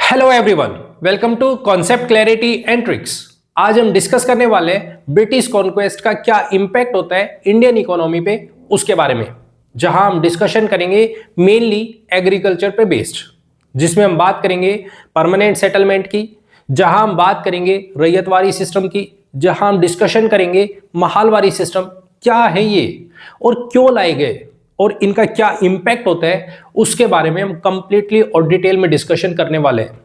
Hello everyone, welcome to concept clarity and tricks. आज हम discuss करने वाले हैं ब्रिटिश कॉन्क्वेस्ट का क्या इंपैक्ट होता है इंडियन इकोनॉमी पे, उसके बारे में। जहां हम डिस्कशन करेंगे मेनली एग्रीकल्चर पे बेस्ड, जिसमें हम बात करेंगे परमानेंट सेटलमेंट की, जहां हम बात करेंगे रैयतवारी सिस्टम की, जहां हम डिस्कशन करेंगे महालवारी सिस्टम क्या है ये और क्यों लाए गए और इनका क्या इंपैक्ट होता है, उसके बारे में हम कंप्लीटली और डिटेल में डिस्कशन करने वाले हैं।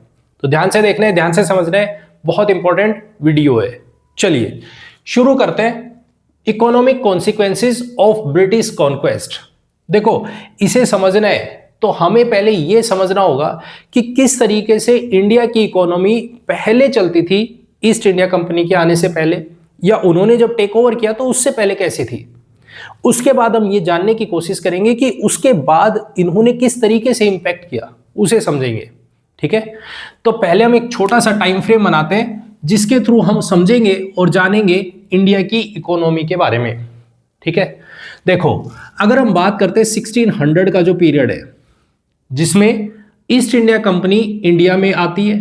तो ध्यान से देखना है, ध्यान से समझना है, बहुत इंपॉर्टेंट वीडियो है। चलिए शुरू करते हैं। Economic consequences of British conquest. देखो, इसे समझना है तो हमें पहले यह समझना होगा कि किस तरीके से इंडिया की इकोनॉमी पहले चलती थी ईस्ट इंडिया कंपनी के आने से पहले, या उन्होंने जब टेक ओवर किया तो उससे पहले कैसी थी। उसके बाद हम ये जानने की कोशिश करेंगे कि उसके बाद इन्होंने किस तरीके से इंपैक्ट किया, उसे समझेंगे। ठीक है, तो पहले हम एक छोटा सा टाइम फ्रेम बनाते हैं जिसके थ्रू हम समझेंगे और जानेंगे इंडिया की इकोनॉमी के बारे में। ठीक है, देखो, अगर हम बात करते हैं 1600 का जो पीरियड है जिसमें ईस्ट इंडिया कंपनी इंडिया में आती है।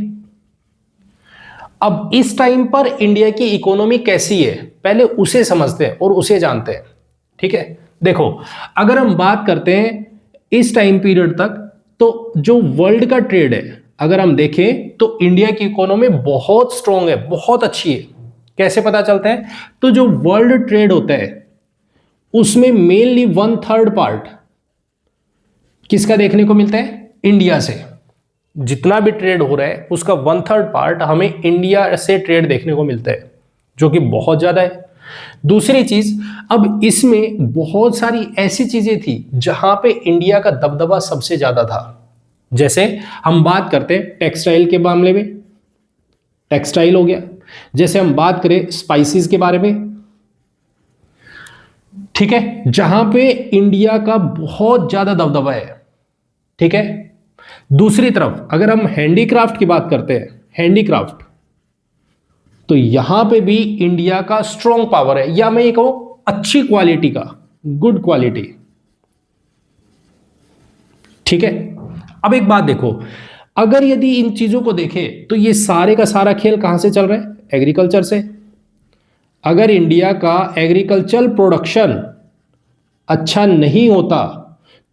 अब इस टाइम पर इंडिया की इकोनॉमी कैसी है, पहले उसे समझते हैं और उसे जानते हैं। ठीक है, देखो, अगर हम बात करते हैं इस टाइम पीरियड तक, तो जो वर्ल्ड का ट्रेड है अगर हम देखें तो इंडिया की इकोनॉमी बहुत स्ट्रांग है, बहुत अच्छी है। कैसे पता चलता है? तो जो वर्ल्ड ट्रेड होता है उसमें मेनली 1/3 पार्ट किसका देखने को मिलता है? इंडिया से। जितना भी ट्रेड हो रहा है उसका 1/3 पार्ट हमें इंडिया से ट्रेड देखने को मिलता है, जो कि बहुत ज्यादा है। दूसरी चीज, अब इसमें बहुत सारी ऐसी चीजें थी जहां पे इंडिया का दबदबा सबसे ज्यादा था। जैसे हम बात करते हैं टेक्सटाइल के मामले में, टेक्सटाइल हो गया। जैसे हम बात करें स्पाइसेस के बारे में, ठीक है, जहां पे इंडिया का बहुत ज्यादा दबदबा है। ठीक है, दूसरी तरफ अगर हम हैंडीक्राफ्ट की बात करते हैं, हैंडीक्राफ्ट, तो यहां पे भी इंडिया का स्ट्रॉन्ग पावर है, या मैं ये कहूं अच्छी क्वालिटी का, गुड क्वालिटी। ठीक है, अब एक बात देखो, अगर यदि इन चीजों को देखें तो ये सारे का सारा खेल कहां से चल रहा है? एग्रीकल्चर से। अगर इंडिया का एग्रीकल्चर प्रोडक्शन अच्छा नहीं होता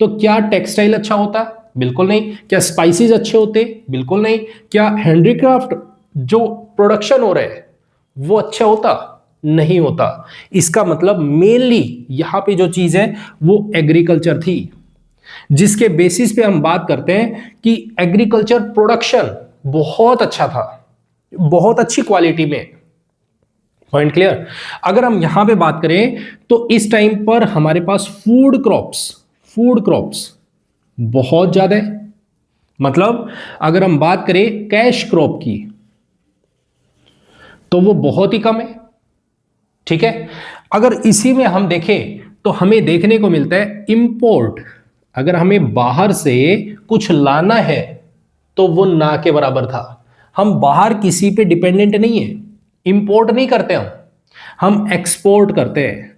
तो क्या टेक्सटाइल अच्छा होता? बिल्कुल नहीं। क्या स्पाइसेस अच्छे होते? बिल्कुल नहीं। क्या हैंडीक्राफ्ट जो प्रोडक्शन हो रहा है वो अच्छा होता? नहीं होता। इसका मतलब मेनली यहां पे जो चीज है वो एग्रीकल्चर थी, जिसके बेसिस पे हम बात करते हैं कि एग्रीकल्चर प्रोडक्शन बहुत अच्छा था, बहुत अच्छी क्वालिटी में। Point clear? अगर हम यहां पे बात करें तो इस टाइम पर हमारे पास फूड क्रॉप्स बहुत ज्यादा है। मतलब अगर हम बात करें कैश क्रॉप की तो वो बहुत ही कम है। ठीक है, अगर इसी में हम देखें तो हमें देखने को मिलता है इंपोर्ट। अगर हमें बाहर से कुछ लाना है तो वो ना के बराबर था। हम बाहर किसी पे डिपेंडेंट नहीं है, इंपोर्ट नहीं करते, हम एक्सपोर्ट करते हैं।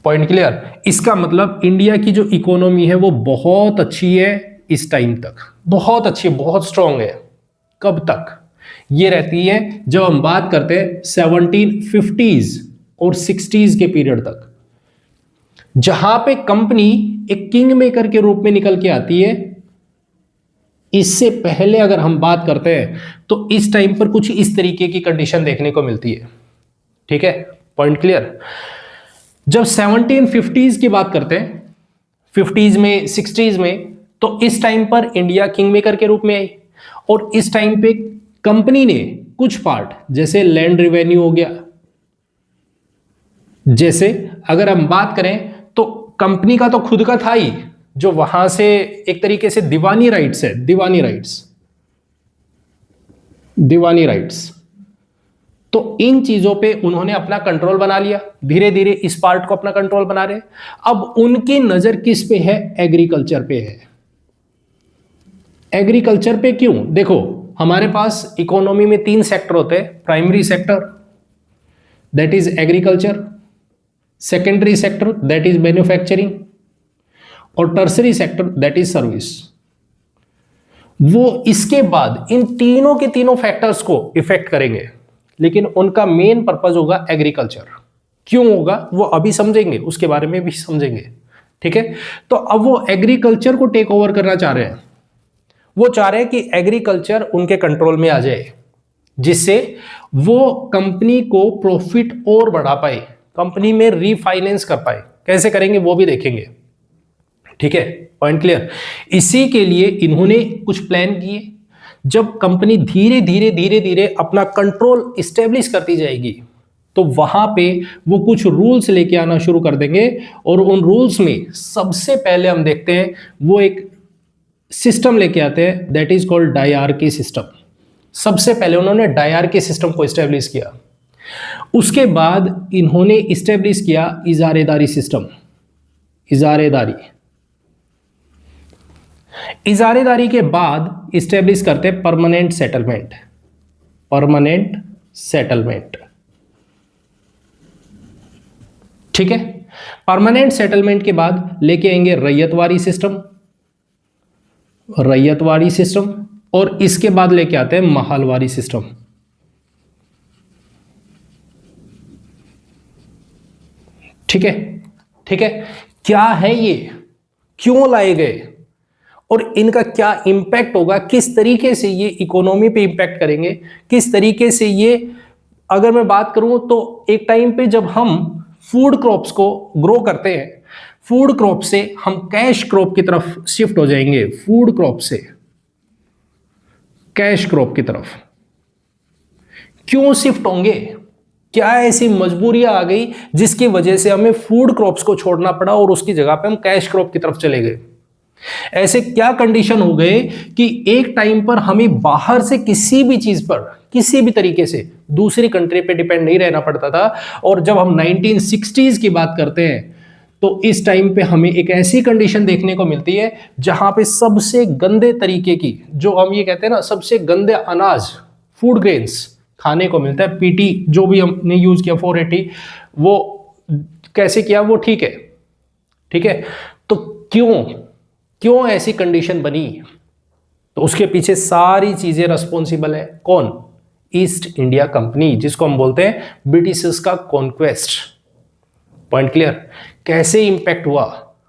Point clear? इसका मतलब इंडिया की जो इकोनॉमी है वो बहुत अच्छी है इस टाइम तक, बहुत अच्छी, बहुत स्ट्रांग है। कब तक ये रहती है? जब हम बात करते हैं 1750s और 60s के पीरियड तक, जहां पे कंपनी एक किंग मेकर के रूप में निकल के आती है। इससे पहले अगर हम बात करते हैं तो इस टाइम पर कुछ इस तरीके की कंडीशन देखने को मिलती है। ठीक है, पॉइंट क्लियर? जब 1750s की बात करते हैं, 50s में, 60s में, तो इस टाइम पर इंडिया किंग मेकर के रूप में आई और इस टाइम पे कंपनी ने कुछ पार्ट, जैसे लैंड रेवेन्यू हो गया, जैसे अगर हम बात करें तो कंपनी का तो खुद का था ही, जो वहां से एक तरीके से दीवानी राइट्स है, दीवानी राइट्स। तो इन चीजों पे उन्होंने अपना कंट्रोल बना लिया, धीरे धीरे इस पार्ट को अपना कंट्रोल बना रहे। अब उनकी नजर किस पे है? एग्रीकल्चर पे है। एग्रीकल्चर पे क्यों? देखो, हमारे पास इकोनॉमी में 3 सेक्टर होते हैं। Primary sector that is agriculture, secondary sector that is manufacturing, और tertiary sector that is service. वो इसके बाद इन तीनों के तीनों फैक्टर्स को इफेक्ट करेंगे, लेकिन उनका मेन पर्पस होगा एग्रीकल्चर। क्यों होगा वो अभी समझेंगे, उसके बारे में भी समझेंगे। ठीक है, तो अब वो एग्रीकल्चर को टेक ओवर करना चाह रहे हैं। वो चाह रहे हैं कि एग्रीकल्चर उनके कंट्रोल में आ जाए, जिससे वो कंपनी को प्रॉफिट और बढ़ा पाए, कंपनी में रीफाइनेंस कर पाए। कैसे करेंगे वो भी देखेंगे। ठीक है, पॉइंट क्लियर। इसी के लिए इन्होंने कुछ प्लान किए। जब कंपनी धीरे धीरे धीरे धीरे अपना कंट्रोल इस्टेब्लिश करती जाएगी, तो वहां पे वो कुछ रूल्स लेके आना शुरू कर देंगे। और उन रूल्स में सबसे पहले हम देखते हैं वो एक सिस्टम लेके आते हैं, that is called diarchy system. सबसे पहले उन्होंने डायआरकी सिस्टम को इस्टेब्लिश किया। उसके बाद इन्होंने इस्टेब्लिश किया इजारेदारी सिस्टम। इजारेदारी के बाद इस्टेब्लिश करते हैं परमानेंट सेटलमेंट। ठीक है, परमानेंट सेटलमेंट के बाद लेके आएंगे रैयतवारी सिस्टम, और इसके बाद लेके आते हैं महालवारी सिस्टम। ठीक है, क्या है ये, क्यों लाए गए और इनका क्या इंपैक्ट होगा, किस तरीके से ये इकोनॉमी पे इंपैक्ट करेंगे, किस तरीके से ये, अगर मैं बात करूं तो एक टाइम पे जब हम फूड क्रॉप्स को ग्रो करते हैं, फूड क्रॉप से हम कैश क्रॉप की तरफ शिफ्ट हो जाएंगे। फूड क्रॉप से कैश क्रॉप की तरफ क्यों शिफ्ट होंगे, क्या ऐसी मजबूरियां आ गई जिसकी वजह से हमें फूड क्रॉप्स को छोड़ना पड़ा और उसकी जगह पे हम कैश क्रॉप की तरफ चले गए। ऐसे क्या कंडीशन हो गए कि एक टाइम पर हमें बाहर से किसी भी चीज पर, किसी भी तरीके से दूसरी कंट्री पे डिपेंड नहीं रहना पड़ता था। और जब हम 1960s की बात करते हैं, तो इस टाइम पे हमें एक ऐसी कंडीशन देखने को मिलती है जहां पे सबसे गंदे तरीके की, जो हम ये कहते हैं ना, सबसे गंदे अनाज, फूड ग्रेन्स खाने को मिलता है। पीटी जो भी हमने यूज किया 480, वो कैसे किया वो ठीक है। तो क्यों ऐसी कंडीशन बनी, तो उसके पीछे सारी चीजें रिस्पॉन्सिबल है कौन, ईस्ट इंडिया कंपनी, जिसको हम बोलते हैं ब्रिटिशर्स का कॉन्क्वेस्ट। Point clear. कैसे इंपैक्ट हुआ,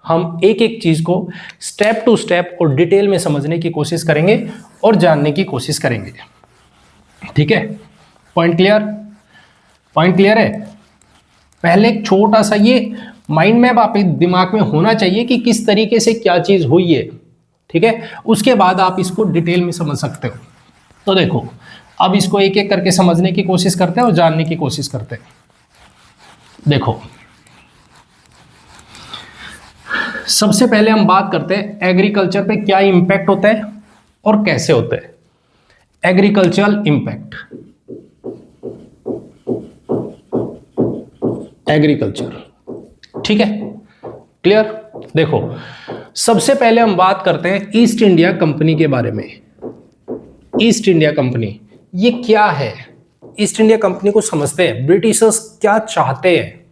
हम एक एक चीज को स्टेप टू स्टेप और डिटेल में समझने की कोशिश करेंगे और जानने की कोशिश करेंगे। ठीक है, पॉइंट क्लियर है। पहले एक छोटा सा ये माइंड मैप आपके दिमाग में होना चाहिए कि किस तरीके से क्या चीज हुई है। ठीक है, उसके बाद आप इसको डिटेल में समझ सकते हो। तो देखो, अब इसको एक एक करके समझने की कोशिश करते हैं और जानने की कोशिश करते हैं। देखो, सबसे पहले हम बात करते हैं एग्रीकल्चर पे क्या इंपैक्ट होता है और कैसे होता है। Agricultural impact, agriculture. ठीक है, क्लियर। देखो, सबसे पहले हम बात करते हैं ईस्ट इंडिया कंपनी के बारे में। ईस्ट इंडिया कंपनी ये क्या है, ईस्ट इंडिया कंपनी को समझते हैं, ब्रिटिशर्स क्या चाहते हैं।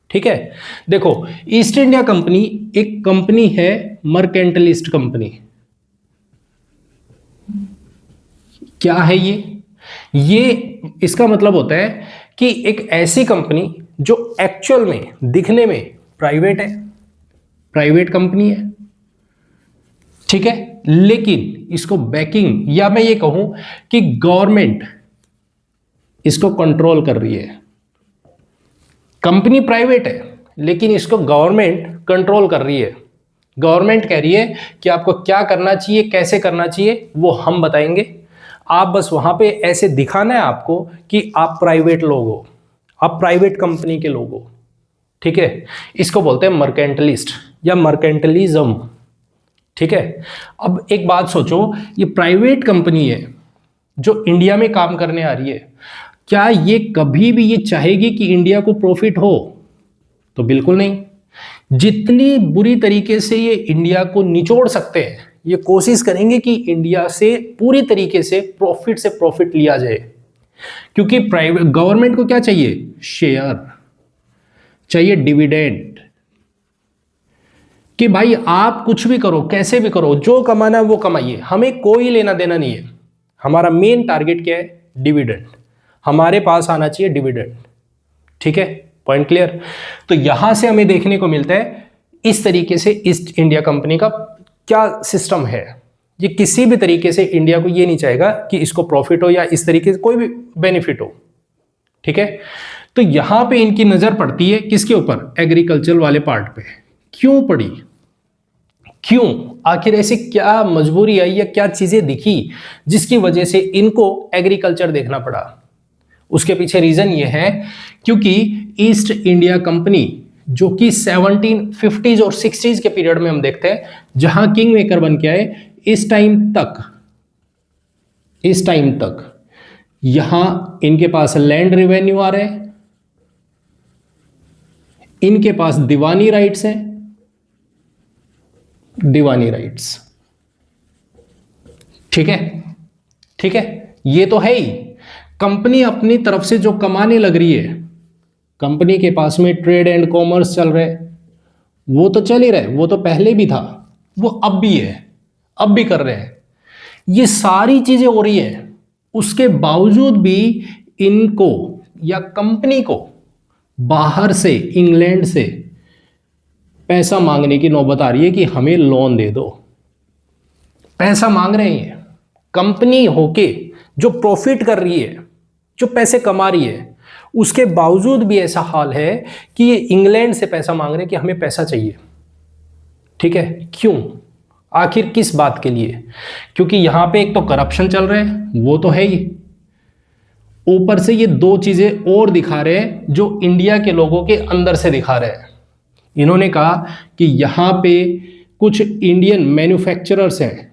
ठीक है, देखो, ईस्ट इंडिया कंपनी एक कंपनी है, मर्केंटलिस्ट कंपनी। क्या है ये इसका मतलब होता है कि एक ऐसी कंपनी जो एक्चुअल में दिखने में प्राइवेट है, प्राइवेट कंपनी है। ठीक है, लेकिन इसको बैकिंग, या मैं ये कहूं कि गवर्नमेंट इसको कंट्रोल कर रही है। कंपनी प्राइवेट है लेकिन इसको गवर्नमेंट कंट्रोल कर रही है। गवर्नमेंट कह रही है कि आपको क्या करना चाहिए, कैसे करना चाहिए, वो हम बताएंगे। आप बस वहां पे ऐसे दिखाना है आपको कि आप प्राइवेट लोग हो, आप प्राइवेट कंपनी के लोग हो। ठीक है, इसको बोलते हैं मर्केंटलिस्ट या मर्केंटलिज्म। ठीक है, अब एक बात सोचो, ये प्राइवेट कंपनी है जो इंडिया में काम करने आ रही है, क्या ये कभी भी ये चाहेगी कि इंडिया को प्रॉफिट हो? तो बिल्कुल नहीं। जितनी बुरी तरीके से ये इंडिया को निचोड़ सकते हैं, ये कोशिश करेंगे कि इंडिया से पूरी तरीके से प्रॉफिट लिया जाए। क्योंकि प्राइवेट गवर्नमेंट को क्या चाहिए, शेयर चाहिए, डिविडेंड कि भाई आप कुछ भी करो, कैसे भी करो, जो कमाना है वो कमाइए, हमें कोई लेना देना नहीं है। हमारा मेन टारगेट क्या है? डिविडेंड, हमारे पास आना चाहिए डिविडेंड। ठीक है, पॉइंट क्लियर। तो यहां से हमें देखने को मिलता है इस तरीके से ईस्ट इंडिया कंपनी का क्या सिस्टम है। ये किसी भी तरीके से इंडिया को ये नहीं चाहेगा कि इसको प्रॉफिट हो या इस तरीके से कोई भी बेनिफिट हो। ठीक है, तो यहां पे इनकी नजर पड़ती है किसके ऊपर? एग्रीकल्चर वाले पार्ट पे। क्यों पड़ी? क्यों? आखिर ऐसी क्या मजबूरी आई या क्या चीजें दिखी जिसकी वजह से इनको एग्रीकल्चर देखना पड़ा? उसके पीछे रीजन ये है क्योंकि ईस्ट इंडिया कंपनी जो कि 1750s और 60s के पीरियड में हम देखते हैं, जहां किंग मेकर बन के आए, इस टाइम तक यहां इनके पास लैंड रेवेन्यू आ रहे हैं, इनके पास दीवानी राइट्स हैं, दीवानी राइट्स। ठीक है, ये तो है ही। कंपनी अपनी तरफ से जो कमाने लग रही है, कंपनी के पास में ट्रेड एंड कॉमर्स चल रहे, वो तो चल ही रहे, वो तो पहले भी था, वो अब भी है, अब भी कर रहे हैं। ये सारी चीजें हो रही है, उसके बावजूद भी इनको या कंपनी को बाहर से, इंग्लैंड से पैसा मांगने की नौबत आ रही है कि हमें लोन दे दो। पैसा मांग रहे हैं कंपनी होके, जो प्रॉफिट कर रही है, जो पैसे कमा रही है, उसके बावजूद भी ऐसा हाल है कि ये इंग्लैंड से पैसा मांग रहे हैं कि हमें पैसा चाहिए। ठीक है, क्यों? आखिर किस बात के लिए? क्योंकि यहां पे एक तो करप्शन चल रहा है, वो तो है ही, ऊपर से ये दो चीजें और दिखा रहे हैं जो इंडिया के लोगों के अंदर से दिखा रहे हैं। इन्होंने कहा कि यहां पे कुछ इंडियन मैन्युफैक्चरर्स हैं,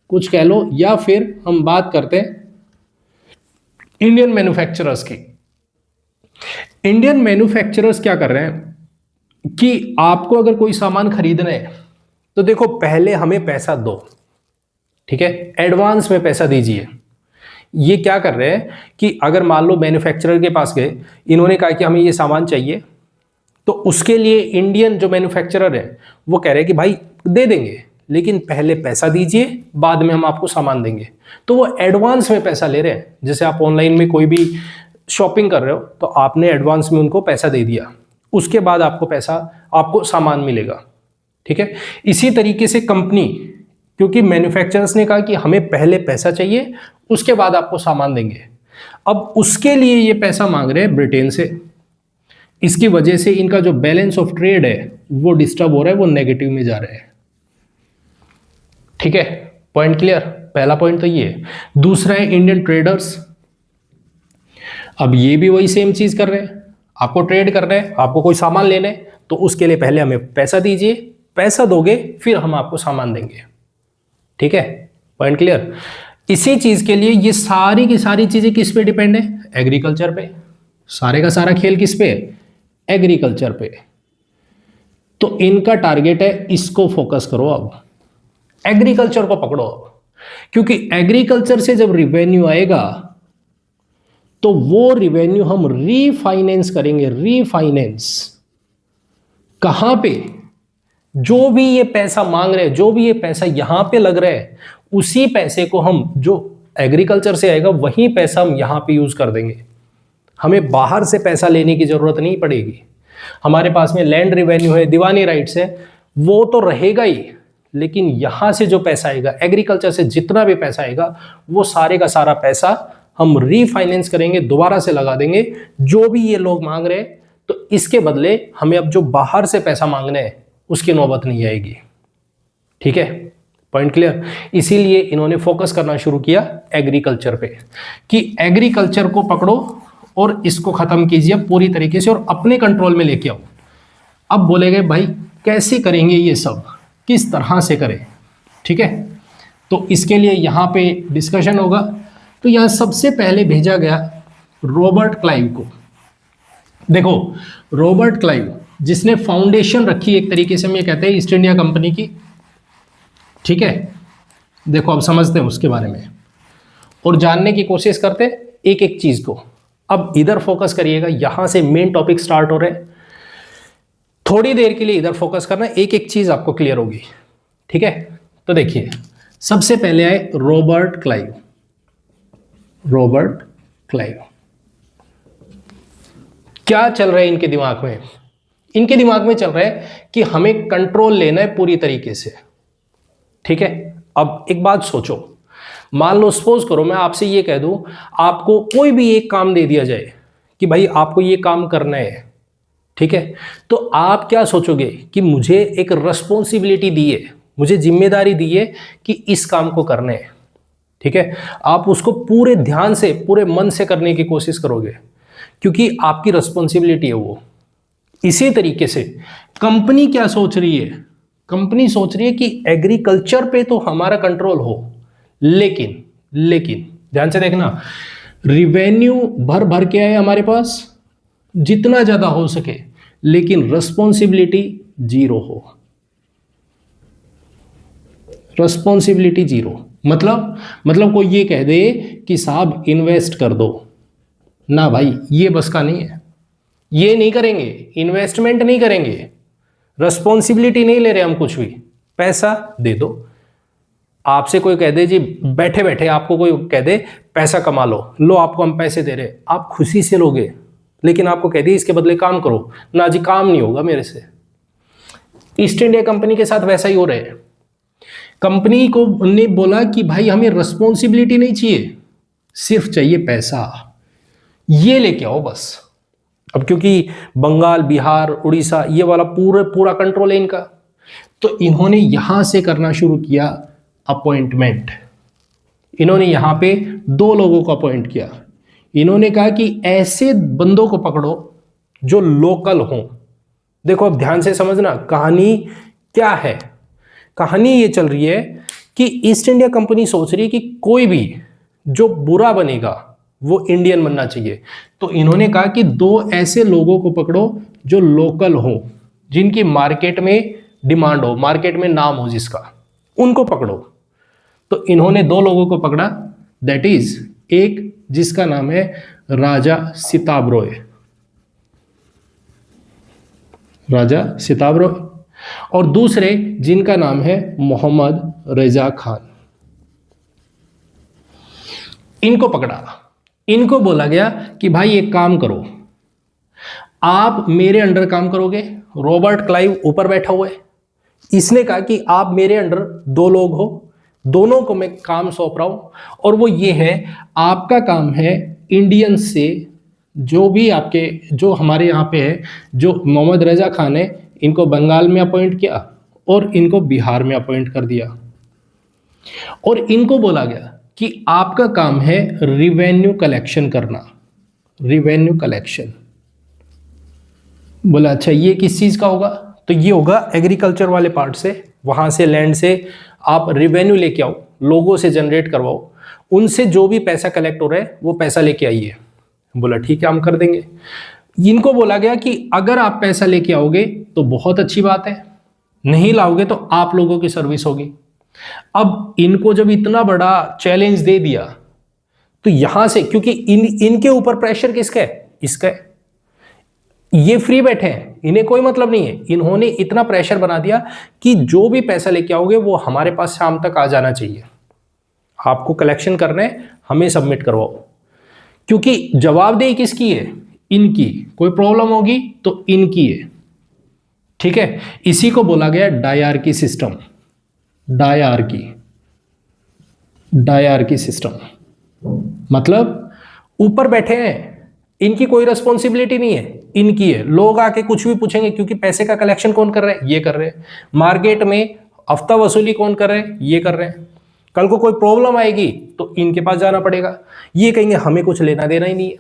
कुछ कह लो, या फिर हम बात करते हैं इंडियन मैन्युफैक्चरर्स की। इंडियन मैन्युफैक्चरर्स क्या कर रहे हैं कि आपको अगर कोई सामान खरीदना है तो देखो, पहले हमें पैसा दो, ठीक है, एडवांस में पैसा दीजिए। ये क्या कर रहे हैं कि अगर मान लो मैन्युफैक्चरर के पास गए, इन्होंने कहा कि हमें ये सामान चाहिए, तो उसके लिए इंडियन जो मैन्युफैक्चरर है वो कह रहे हैं कि भाई दे देंगे, लेकिन पहले पैसा दीजिए, बाद में हम आपको सामान देंगे। तो वो एडवांस में पैसा ले रहे हैं। जैसे आप ऑनलाइन में कोई भी शॉपिंग कर रहे हो तो आपने एडवांस में उनको पैसा दे दिया, उसके बाद आपको सामान मिलेगा। ठीक है, इसी तरीके से कंपनी, क्योंकि मैन्युफैक्चरर्स ने कहा कि हमें पहले पैसा चाहिए, उसके बाद आपको सामान देंगे, अब उसके लिए ये पैसा मांग रहे हैं ब्रिटेन से। इसकी वजह से इनका जो बैलेंस ऑफ ट्रेड है वो डिस्टर्ब हो रहा है, वो नेगेटिव में जा रहा है। ठीक है, पॉइंट क्लियर। पहला पॉइंट तो ये है। दूसरा है इंडियन ट्रेडर्स। अब ये भी वही सेम चीज कर रहे हैं, आपको ट्रेड करना है, आपको कोई सामान लेना है, तो उसके लिए पहले हमें पैसा दीजिए, पैसा दोगे फिर हम आपको सामान देंगे। ठीक है, पॉइंट क्लियर। इसी चीज के लिए ये सारी की सारी चीजें किस पे डिपेंड है? एग्रीकल्चर पे। सारे का सारा खेल किस पे? एग्रीकल्चर पे। तो इनका टारगेट है, इसको फोकस करो, अब एग्रीकल्चर को पकड़ो अब, क्योंकि एग्रीकल्चर से जब रिवेन्यू आएगा तो वो रिवेन्यू हम रीफाइनेंस करेंगे। रीफाइनेंस कहां पे? जो भी ये पैसा मांग रहे हैं, जो भी ये पैसा यहां पे लग रहा है, उसी पैसे को हम, जो एग्रीकल्चर से आएगा वही पैसा हम यहां पे यूज कर देंगे। हमें बाहर से पैसा लेने की जरूरत नहीं पड़ेगी। हमारे पास में लैंड रिवेन्यू है, दीवानी राइट्स है, वो तो रहेगा ही, लेकिन यहां से जो पैसा आएगा, एग्रीकल्चर से जितना भी पैसा आएगा, वो सारे का सारा पैसा हम रीफाइनेंस करेंगे, दोबारा से लगा देंगे जो भी ये लोग मांग रहे हैं। तो इसके बदले हमें अब जो बाहर से पैसा मांगने हैं उसकी नौबत नहीं आएगी। ठीक है, पॉइंट क्लियर। इसीलिए इन्होंने फोकस करना शुरू किया एग्रीकल्चर पे, कि एग्रीकल्चर को पकड़ो और इसको खत्म कीजिए पूरी तरीके से और अपने कंट्रोल में लेके आओ। अब बोलेगे भाई कैसे करेंगे ये सब, किस तरह से करें? ठीक है, तो इसके लिए यहाँ पे डिस्कशन होगा। तो यहाँ सबसे पहले भेजा गया रॉबर्ट क्लाइव को। देखो, रॉबर्ट क्लाइव जिसने फाउंडेशन रखी, एक तरीके से हम ये कहते हैं ईस्ट इंडिया कंपनी की। ठीक है, देखो अब समझते हैं उसके बारे में और जानने की कोशिश करते हैं एक एक चीज को। अब इधर फोकस करिएगा, यहां से मेन टॉपिक स्टार्ट हो रहे हैं। थोड़ी देर के लिए इधर फोकस करना, एक एक चीज आपको क्लियर होगी, ठीक है। तो देखिए, सबसे पहले आए रॉबर्ट क्लाइव। रॉबर्ट क्लाइव, क्या चल रहा है इनके दिमाग में? इनके दिमाग में चल रहा है कि हमें कंट्रोल लेना है पूरी तरीके से, ठीक है। अब एक बात सोचो, मान लो सपोज करो मैं आपसे ये कह दूं, आपको कोई भी एक काम दे दिया जाए कि भाई आपको ये काम करना है, ठीक है। तो आप क्या सोचोगे कि मुझे एक रिस्पॉन्सिबिलिटी दी है, मुझे जिम्मेदारी दी है कि इस काम को करना है, ठीक है। आप उसको पूरे ध्यान से, पूरे मन से करने की कोशिश करोगे, क्योंकि आपकी रिस्पॉन्सिबिलिटी है वो। इसी तरीके से कंपनी क्या सोच रही है? कंपनी सोच रही है कि एग्रीकल्चर पे तो हमारा कंट्रोल हो, लेकिन ध्यान से देखना, रिवेन्यू भर भर के आए हमारे पास जितना ज्यादा हो सके, लेकिन रिस्पॉन्सिबिलिटी जीरो हो। रिस्पॉन्सिबिलिटी जीरो मतलब कोई ये कह दे कि साहब इन्वेस्ट कर दो ना, भाई ये बस का नहीं है, ये नहीं करेंगे, इन्वेस्टमेंट नहीं करेंगे, रिस्पॉन्सिबिलिटी नहीं ले रहे हम कुछ भी, पैसा दे दो। आपसे कोई कह दे जी बैठे बैठे आपको कोई कह दे पैसा कमा लो आपको हम पैसे दे रहे, आप खुशी से लोगे, लेकिन आपको कह दिए इसके बदले काम करो ना, जी काम नहीं होगा मेरे से। ईस्ट इंडिया कंपनी के साथ वैसा ही हो रहा है। कंपनी को ने बोला कि भाई हमें रिस्पॉन्सिबिलिटी नहीं चाहिए, सिर्फ चाहिए पैसा, ये लेके आओ बस। अब क्योंकि बंगाल, बिहार, उड़ीसा ये वाला पूरा कंट्रोल है इनका, तो इन्होंने यहां से करना शुरू किया अपॉइंटमेंट। इन्होंने यहां पे 2 लोगों को अपॉइंट किया। इन्होंने कहा कि ऐसे बंदों को पकड़ो जो लोकल हों। देखो अब ध्यान से समझना, कहानी क्या है। कहानी ये चल रही है कि ईस्ट इंडिया कंपनी सोच रही है कि कोई भी जो बुरा बनेगा वो इंडियन बनना चाहिए। तो इन्होंने कहा कि 2 ऐसे लोगों को पकड़ो जो लोकल हो, जिनकी मार्केट में डिमांड हो, मार्केट में नाम हो जिसका, उनको पकड़ो। तो इन्होंने 2 लोगों को पकड़ा, दैट इज एक जिसका नाम है राजा सिताब्रोय, राजा सिताब्रोय, और दूसरे जिनका नाम है मोहम्मद रजा खान। इनको पकड़ा, इनको बोला गया कि भाई एक काम करो, आप मेरे अंडर काम करोगे। रॉबर्ट क्लाइव ऊपर बैठा हुआ है, इसने कहा कि आप मेरे अंडर 2 लोग हो, दोनों को मैं काम सौंप रहा हूं, और वो ये है आपका काम है इंडियन से जो भी आपके, जो हमारे यहाँ पे है, जो मोहम्मद रजा खान है, इनको बंगाल में अपॉइंट किया और इनको बिहार में अपॉइंट कर दिया। और इनको बोला गया कि आपका काम है रिवेन्यू कलेक्शन करना, रिवेन्यू कलेक्शन। बोला अच्छा ये किस चीज का होगा? तो ये होगा एग्रीकल्चर वाले पार्ट से, वहां से लैंड से आप रिवेन्यू लेके आओ, लोगों से जनरेट करवाओ, उनसे जो भी पैसा कलेक्ट हो रहा है वो पैसा लेके आइए। बोला ठीक है हम कर देंगे। इनको बोला गया कि अगर आप पैसा लेके आओगे तो बहुत अच्छी बात है, नहीं लाओगे तो आप लोगों की सर्विस होगी। अब इनको जब इतना बड़ा चैलेंज दे दिया तो यहां से, क्योंकि इनके ऊपर प्रेशर किसका है? इसका है। ये फ्री बैठे हैं, इन्हें कोई मतलब नहीं है। इन्होंने इतना प्रेशर बना दिया कि जो भी पैसा लेके आओगे वो हमारे पास शाम तक आ जाना चाहिए, आपको कलेक्शन करना है, हमें सबमिट करवाओ। क्योंकि जवाबदेही किसकी है? इनकी। कोई प्रॉब्लम होगी तो इनकी है, ठीक है। इसी को बोला गया डायरकी सिस्टम, डायरकी सिस्टम। मतलब ऊपर बैठे हैं, इनकी कोई रिस्पॉन्सिबिलिटी नहीं है, इनकी है। लोग आके कुछ भी पूछेंगे, क्योंकि पैसे का कलेक्शन कौन कर रहा है? ये कर रहे हैं। मार्केट में हफ्ता वसूली कौन कर रहे हैं? ये कर रहे हैं। कल को कोई प्रॉब्लम आएगी तो इनके पास जाना पड़ेगा। ये कहेंगे हमें कुछ लेना देना ही नहीं है,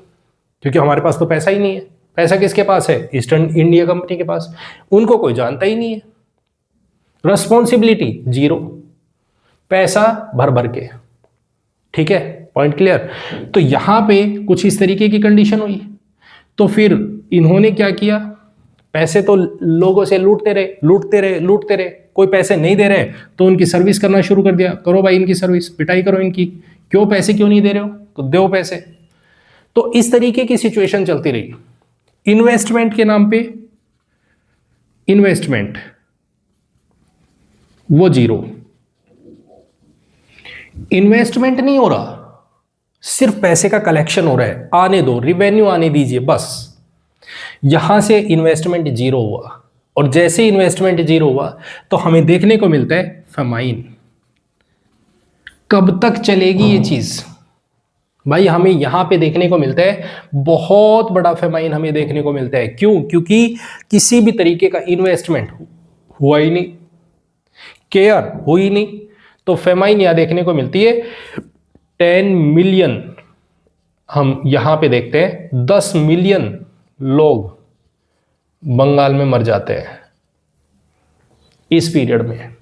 क्योंकि हमारे पास तो पैसा ही नहीं है। पैसा किसके पास है? ईस्टर्न इंडिया कंपनी के पास। उनको कोई जानता ही नहीं है। रिस्पॉन्सिबिलिटी जीरो, पैसा भर भर के, ठीक है। Point clear? तो यहां पे कुछ इस तरीके की कंडीशन हुई। तो फिर इन्होंने क्या किया? पैसे तो लोगों से लूटते रहे, कोई पैसे नहीं दे रहे तो उनकी सर्विस करना शुरू कर दिया। करो भाई इनकी सर्विस, पिटाई करो इनकी, क्यों पैसे क्यों नहीं दे रहे हो? तो दो पैसे। तो इस तरीके की सिचुएशन चलती रही। इन्वेस्टमेंट के नाम पे इन्वेस्टमेंट वो जीरो। इन्वेस्टमेंट नहीं हो रहा, सिर्फ पैसे का कलेक्शन हो रहा है, आने दो, रिवेन्यू आने दीजिए बस। यहां से इन्वेस्टमेंट जीरो हुआ, और जैसे इन्वेस्टमेंट जीरो हुआ तो हमें देखने को मिलता है फेमाइन। कब तक चलेगी ये चीज भाई? हमें यहां पे देखने को मिलता है बहुत बड़ा फेमाइन हमें देखने को मिलता है। क्यों? क्योंकि किसी भी तरीके का इन्वेस्टमेंट हुआ ही नहीं, केयर हुई नहीं, तो फेमाइन यहां देखने को मिलती है 10 मिलियन। हम यहां पे देखते हैं 10 मिलियन लोग बंगाल में मर जाते हैं इस पीरियड में।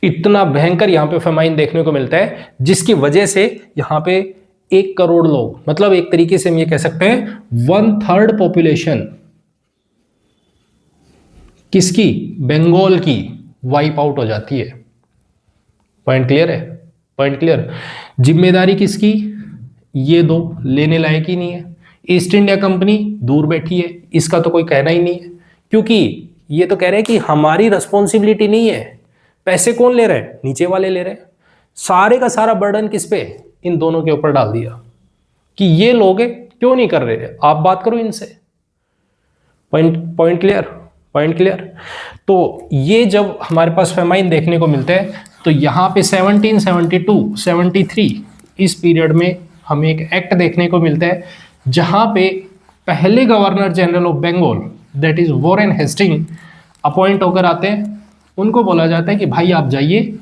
इतना भयंकर यहां पे फेमाइन देखने को मिलता है, जिसकी वजह से यहां पे 1 करोड़ लोग, मतलब एक तरीके से हम ये कह सकते हैं 1/3 पॉपुलेशन किसकी? बंगाल की वाइप आउट हो जाती है। पॉइंट क्लियर है? Point clear. जिम्मेदारी किसकी? ये दो लेने लायक ही नहीं है। ईस्ट इंडिया कंपनी दूर बैठी है, इसका तो कोई कहना ही नहीं है, क्योंकि ये तो कह रहे हैं कि हमारी रिस्पॉन्सिबिलिटी नहीं है। पैसे कौन ले रहे हैं? नीचे वाले ले रहे हैं। सारे का सारा बर्डन किस पे? इन दोनों के ऊपर डाल दिया कि ये लोग क्यों नहीं कर रहे, आप बात करो इनसे। Point clear? Point clear. तो ये जब हमारे पास फेमाइन देखने को मिलते हैं, तो यहां पे 1772 73 इस पीरियड में हमें एक एक्ट देखने को मिलता है, जहां पे पहले governor general of Bengal that is Warren Hastings appoint होकर आते हैं। उनको बोला जाता है कि भाई आप जाइए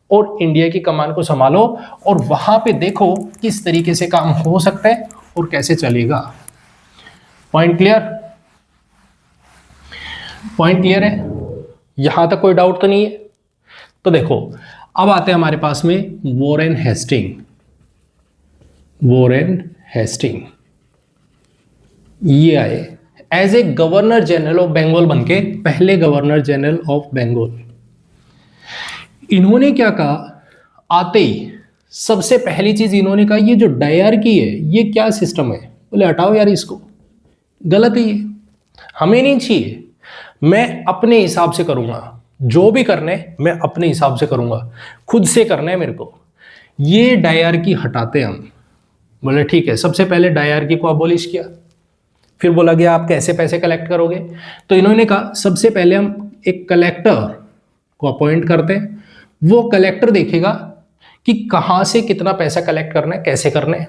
और इंडिया की कमान को संभालो, और वहां पे देखो किस तरीके से काम हो सकता है और कैसे चलेगा। Point clear? पॉइंट क्लियर है? यहां तक कोई डाउट तो नहीं है? तो देखो, अब आते हैं हमारे पास में वॉरेन हेस्टिंग। वॉरेन हेस्टिंग ये आए as a governor general of Bengal बनके, पहले गवर्नर जनरल ऑफ बंगाल। इन्होंने क्या कहा? आते ही सबसे पहली चीज इन्होंने कहा, ये जो डायरकी है ये क्या सिस्टम है? बोले हटाओ यार इसको, गलत है ये, हमें नहीं चाहिए। मैं अपने हिसाब से करूंगा, जो भी करना है मैं अपने हिसाब से करूंगा, खुद से करना है मेरे को। ये डायरकी हटाते हम। बोले ठीक है। सबसे पहले डायरकी को अबॉलिश किया, फिर बोला गया आप कैसे पैसे कलेक्ट करोगे? तो इन्होंने कहा सबसे पहले हम एक कलेक्टर को अपॉइंट करते हैं, वो कलेक्टर देखेगा कि कहाँ से कितना पैसा कलेक्ट करना है, कैसे करना है।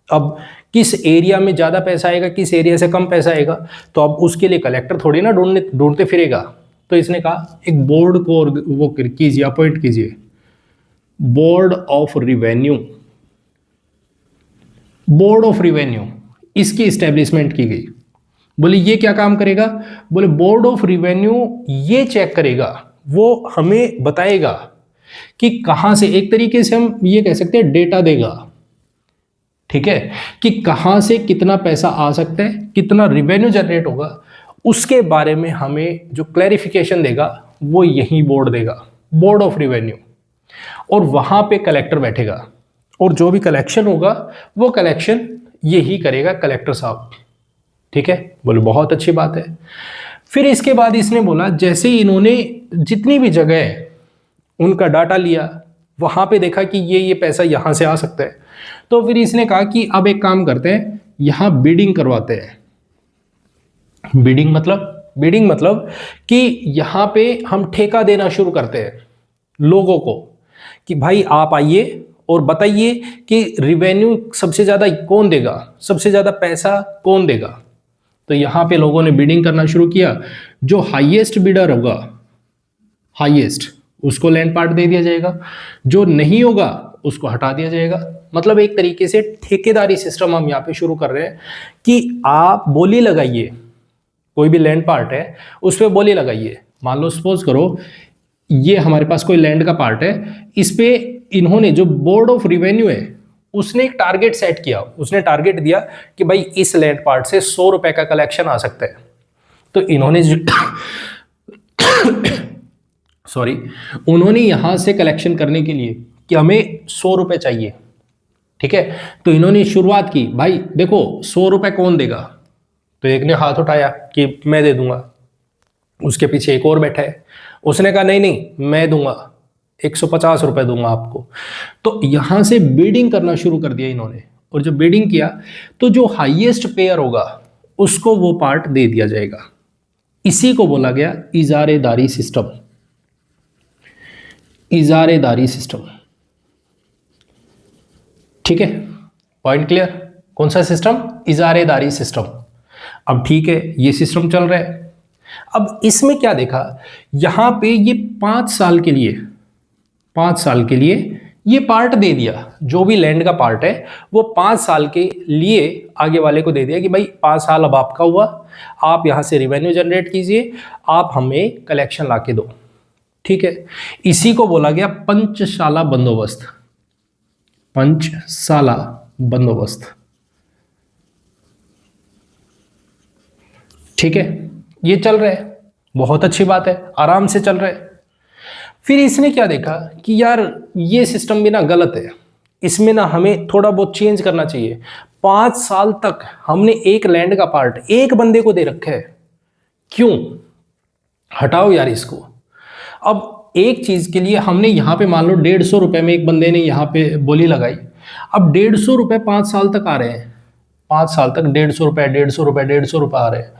अब किस एरिया में ज़्यादा पैसा आएगा, किस एरिया से कम पैसा आएगा, तो अब उसके लिए कलेक्टर थोड़ी ना ढूंढते फिरेगा। तो इसने कहा एक बोर्ड को वो कीजिए, अपॉइंट कीजिए, board of revenue. Board of revenue इसकी इस्टेब्लिशमेंट की गई। बोले ये क्या काम करेगा? बोले बोर्ड ऑफ रिवेन्यू ये चेक करेगा, वो हमें बताएगा कि कहां से, एक तरीके से हम ये कह सकते हैं डेटा देगा, ठीक है, कि कहां से कितना पैसा आ सकता है, कितना रिवेन्यू जनरेट होगा, उसके बारे में हमें जो क्लैरिफिकेशन देगा वो यही बोर्ड देगा, बोर्ड ऑफ रिवेन्यू। और वहां पे कलेक्टर बैठेगा, और जो भी कलेक्शन होगा वो कलेक्शन यही करेगा कलेक्टर साहब, ठीक है। बोले बहुत अच्छी बात है। फिर इसके बाद इसने बोला, जैसे ही इन्होंने जितनी भी जगह है उनका डाटा लिया, वहां पे देखा कि ये पैसा यहां से आ सकता है, तो फिर इसने कहा कि अब एक काम करते हैं, यहां बिडिंग करवाते हैं। बिडिंग मतलब कि यहां पे हम ठेका देना शुरू करते हैं लोगों को कि भाई आप आइए और बताइए कि रिवेन्यू सबसे ज्यादा कौन देगा, सबसे ज्यादा पैसा कौन देगा। तो यहां पे लोगों ने बिडिंग करना शुरू किया। जो हाईएस्ट बिडर होगा, हाईएस्ट, उसको लैंड पार्ट दे दिया जाएगा, जो नहीं होगा उसको हटा दिया जाएगा। मतलब एक तरीके से ठेकेदारी सिस्टम हम यहाँ पे शुरू कर रहे हैं कि आप बोली लगाइए, कोई भी लैंड पार्ट है उस पर बोली लगाइए। मान लो सपोज करो ये हमारे पास कोई लैंड का पार्ट है, इस पे इन्होंने, जो बोर्ड ऑफ रिवेन्यू है, उसने एक टारगेट सेट किया, उसने टारगेट दिया कि भाई इस लैंड पार्ट से 100 रुपए का कलेक्शन आ सकता है। तो इन्होंने सॉरी, उन्होंने यहां से कलेक्शन करने के लिए कि हमें 100 रुपए चाहिए, ठीक है। तो इन्होंने शुरुआत की, भाई देखो 100 रुपए कौन देगा? तो एक ने हाथ उठाया कि मैं दे दूंगा, उसके पीछे एक और बैठा है, उसने कहा नहीं नहीं मैं दूंगा, 150 रुपए दूंगा आपको। तो यहां से बीडिंग करना शुरू कर दिया इन्होंने, और जब बीडिंग किया तो जो हाईएस्ट पेयर होगा उसको वो पार्ट दे दिया जाएगा। इसी को बोला गया इजारेदारी सिस्टम। इजारेदारी सिस्टम, ठीक है, पॉइंट क्लियर। कौन सा सिस्टम? इजारेदारी सिस्टम। अब ठीक है, ये सिस्टम चल रहा है। अब इसमें क्या देखा, यहां पे ये 5 साल के लिए, 5 साल के लिए ये पार्ट दे दिया, जो भी लैंड का पार्ट है वो 5 साल के लिए आगे वाले को दे दिया कि भाई 5 साल अब आपका हुआ, आप यहां से रिवेन्यू जनरेट कीजिए, आप हमें कलेक्शन लाके दो, ठीक है। इसी को बोला गया पंचशाला बंदोबस्त। पंचशाला बंदोबस्त, ठीक है, ये चल रहा है, बहुत अच्छी बात है, आराम से चल रहा है। फिर इसने क्या देखा कि यार ये सिस्टम भी ना गलत है, इसमें ना हमें थोड़ा बहुत चेंज करना चाहिए। 5 साल तक हमने एक लैंड का पार्ट एक बंदे को दे रखा है, क्यों? हटाओ यार इसको। अब एक चीज के लिए हमने यहां पे मान लो 150 रुपए में एक बंदे ने यहां पे बोली लगाई, अब 150 रुपए 5 साल तक आ रहे हैं, 5 साल तक 150 रुपए 150 रुपए 150 रुपए आ रहे हैं।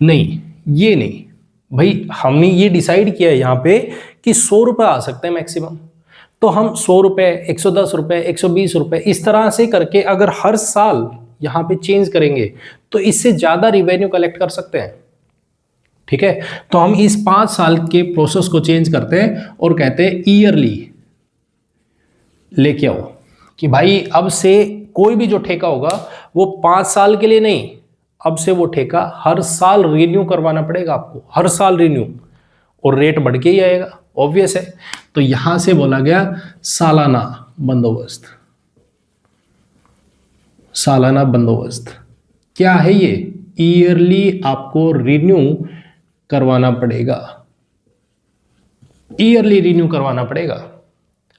नहीं, ये नहीं भाई, हमने ये डिसाइड किया है यहाँ पे कि 100 रुपए आ सकते हैं मैक्सिमम, तो हम 100 रुपए 110 रुपए 120 रुपए इस तरह से करके अगर हर साल यहाँ पे चेंज करेंगे तो इससे ज्यादा रिवेन्यू कलेक्ट कर सकते हैं, ठीक है। तो हम इस 5 साल के प्रोसेस को चेंज करते हैं और कहते हैं ईयरली लेके आओ, कि भाई अब से कोई भी जो ठेका होगा वो 5 साल के लिए नहीं, अब से वो ठेका हर साल रिन्यू करवाना पड़ेगा आपको, हर साल रिन्यू, और रेट बढ़ के ही आएगा, ऑब्वियस है। तो यहां से बोला गया सालाना बंदोबस्त। सालाना बंदोबस्त क्या है ये? ईयरली आपको रिन्यू करवाना पड़ेगा, ईयरली रिन्यू करवाना पड़ेगा।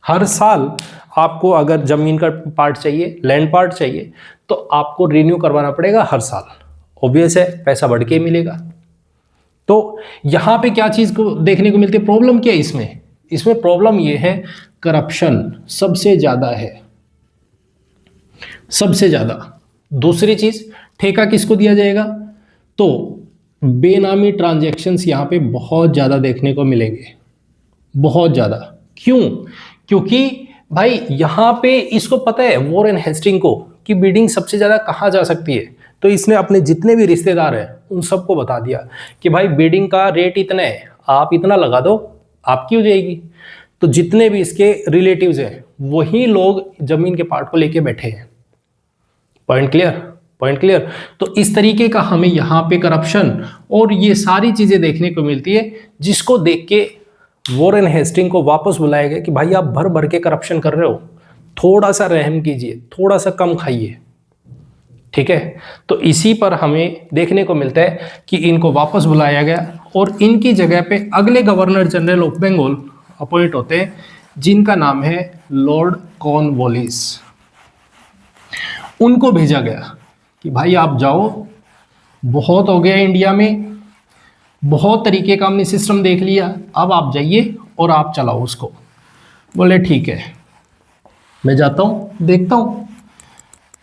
हर साल आपको अगर जमीन का पार्ट चाहिए, लैंड पार्ट चाहिए, तो आपको रिन्यू करवाना पड़ेगा हर साल, ऑब्वियस है, पैसा बढ़ के मिलेगा। तो यहां पे क्या चीज को देखने को मिलती है, प्रॉब्लम क्या है इसमें? इसमें प्रॉब्लम ये है करप्शन सबसे ज्यादा है, सबसे ज्यादा। दूसरी चीज, ठेका किसको दिया जाएगा? तो बेनामी ट्रांजैक्शंस यहां पे बहुत ज्यादा देखने को मिलेंगे, बहुत ज्यादा। क्यों? क्योंकि भाई यहां पे इसको पता है वॉरेन हेस्टिंग को कि बिडिंग सबसे ज्यादा कहां जा सकती है, तो इसने अपने जितने भी रिश्तेदार हैं उन सबको बता दिया कि भाई बिडिंग का रेट इतना है, आप इतना लगा दो, आपकी हो जाएगी। तो जितने भी इसके रिलेटिव्स हैं वही लोग जमीन के पार्ट को लेके बैठे हैं। Point clear? Point clear. तो इस तरीके का हमें यहाँ पे करप्शन और ये सारी चीजें देखने को मिलती है, जिसको देख के वॉरेन हेस्टिंग को वापस बुलाया गया कि भाई आप भर भर के करप्शन कर रहे हो, थोड़ा सा रहम कीजिए, थोड़ा सा कम खाइए, ठीक है। तो इसी पर हमें देखने को मिलता है कि इनको वापस बुलाया गया और इनकी जगह पे अगले governor general of Bengal appoint होते हैं, जिनका नाम है लॉर्ड कॉर्नवालिस। उनको भेजा गया कि भाई आप जाओ, बहुत हो गया इंडिया में, बहुत तरीके का हमने सिस्टम देख लिया, अब आप जाइए और आप चलाओ उसको। बोले ठीक है, मैं जाता हूं, देखता हूं।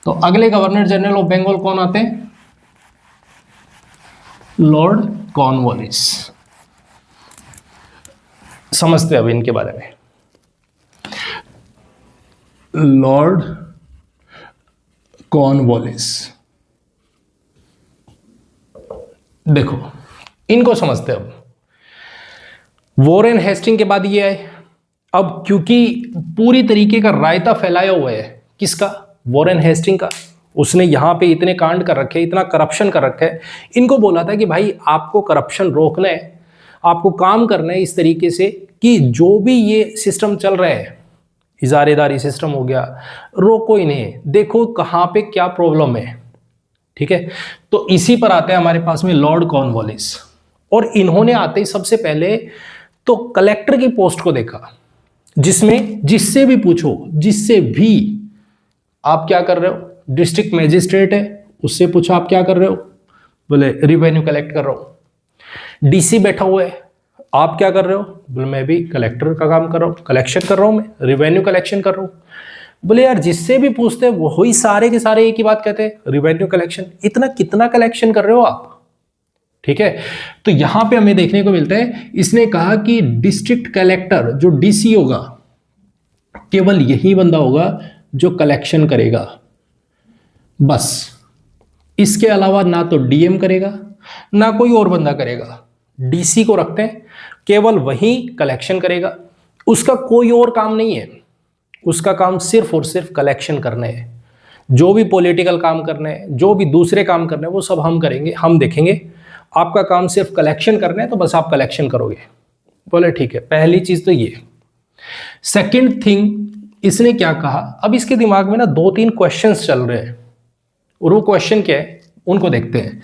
तो अगले गवर्नर जनरल ऑफ बंगाल कौन आते हैं? Lord Cornwallis. समझते हैं अब इनके बारे में। लॉर्ड कॉर्नवालिस, देखो इनको समझते हैं। अब वॉरेन हेस्टिंग के बाद ये आए। अब क्योंकि पूरी तरीके का रायता फैलाया हुआ है, किसका? वॉरेन हेस्टिंग का। उसने यहां पे इतने कांड कर रखे, इतना करप्शन कर रखा है। इनको बोला था कि भाई आपको करप्शन रोकना है, आपको काम करना है इस तरीके से कि जो भी ये सिस्टम चल रहा है, इजारेदारी सिस्टम हो गया, रोको इन्हें, देखो कहां पे क्या प्रॉब्लम है, ठीक है। तो इसी पर आते हैं हमारे पास में लॉर्ड कॉर्नवालिस, और इन्होंने आते ही सबसे पहले तो कलेक्टर की पोस्ट को देखा, जिसमें जिससे भी पूछो, जिससे भी आप क्या कर रहे हो, डिस्ट्रिक्ट मैजिस्ट्रेट है, उससे पूछो आप क्या कर रहे हो, बोले रिवेन्यू कलेक्ट कर रहा हूं, डीसी बैठा हुआ है, आप क्या कर रहे हो? बोले मैं भी कलेक्टर का काम कर रहा हूँ, कलेक्शन कर रहा हूँ, मैं रेवेन्यू कलेक्शन कर रहा हूँ। बोले यार जिससे भी पूछते हैं वही सारे के सारे एक ही बात कहते हैं, रेवेन्यू कलेक्शन। इतना कितना कलेक्शन कर रहे हो आप? ठीक है, तो यहां पे हमें देखने को मिलता है, इसने कहा कि डिस्ट्रिक्ट कलेक्टर जो डीसी होगा, केवल यही बंदा होगा जो कलेक्शन करेगा, बस। इसके अलावा ना तो डीएम करेगा ना कोई और बंदा करेगा। डीसी को रखते हैं, केवल वही कलेक्शन करेगा, उसका कोई और काम नहीं है, उसका काम सिर्फ और सिर्फ कलेक्शन करने है। जो भी पॉलिटिकल काम करने हैं, जो भी दूसरे काम करने हैं, वो सब हम करेंगे, हम देखेंगे। आपका काम सिर्फ कलेक्शन करना है तो बस आप कलेक्शन करोगे। बोले ठीक है, पहली चीज तो ये। सेकंड थिंग, इसने क्या कहा, अब इसके दिमाग में ना 2-3 क्वेश्चंस चल रहे हैं, और वो क्वेश्चन क्या है उनको देखते हैं।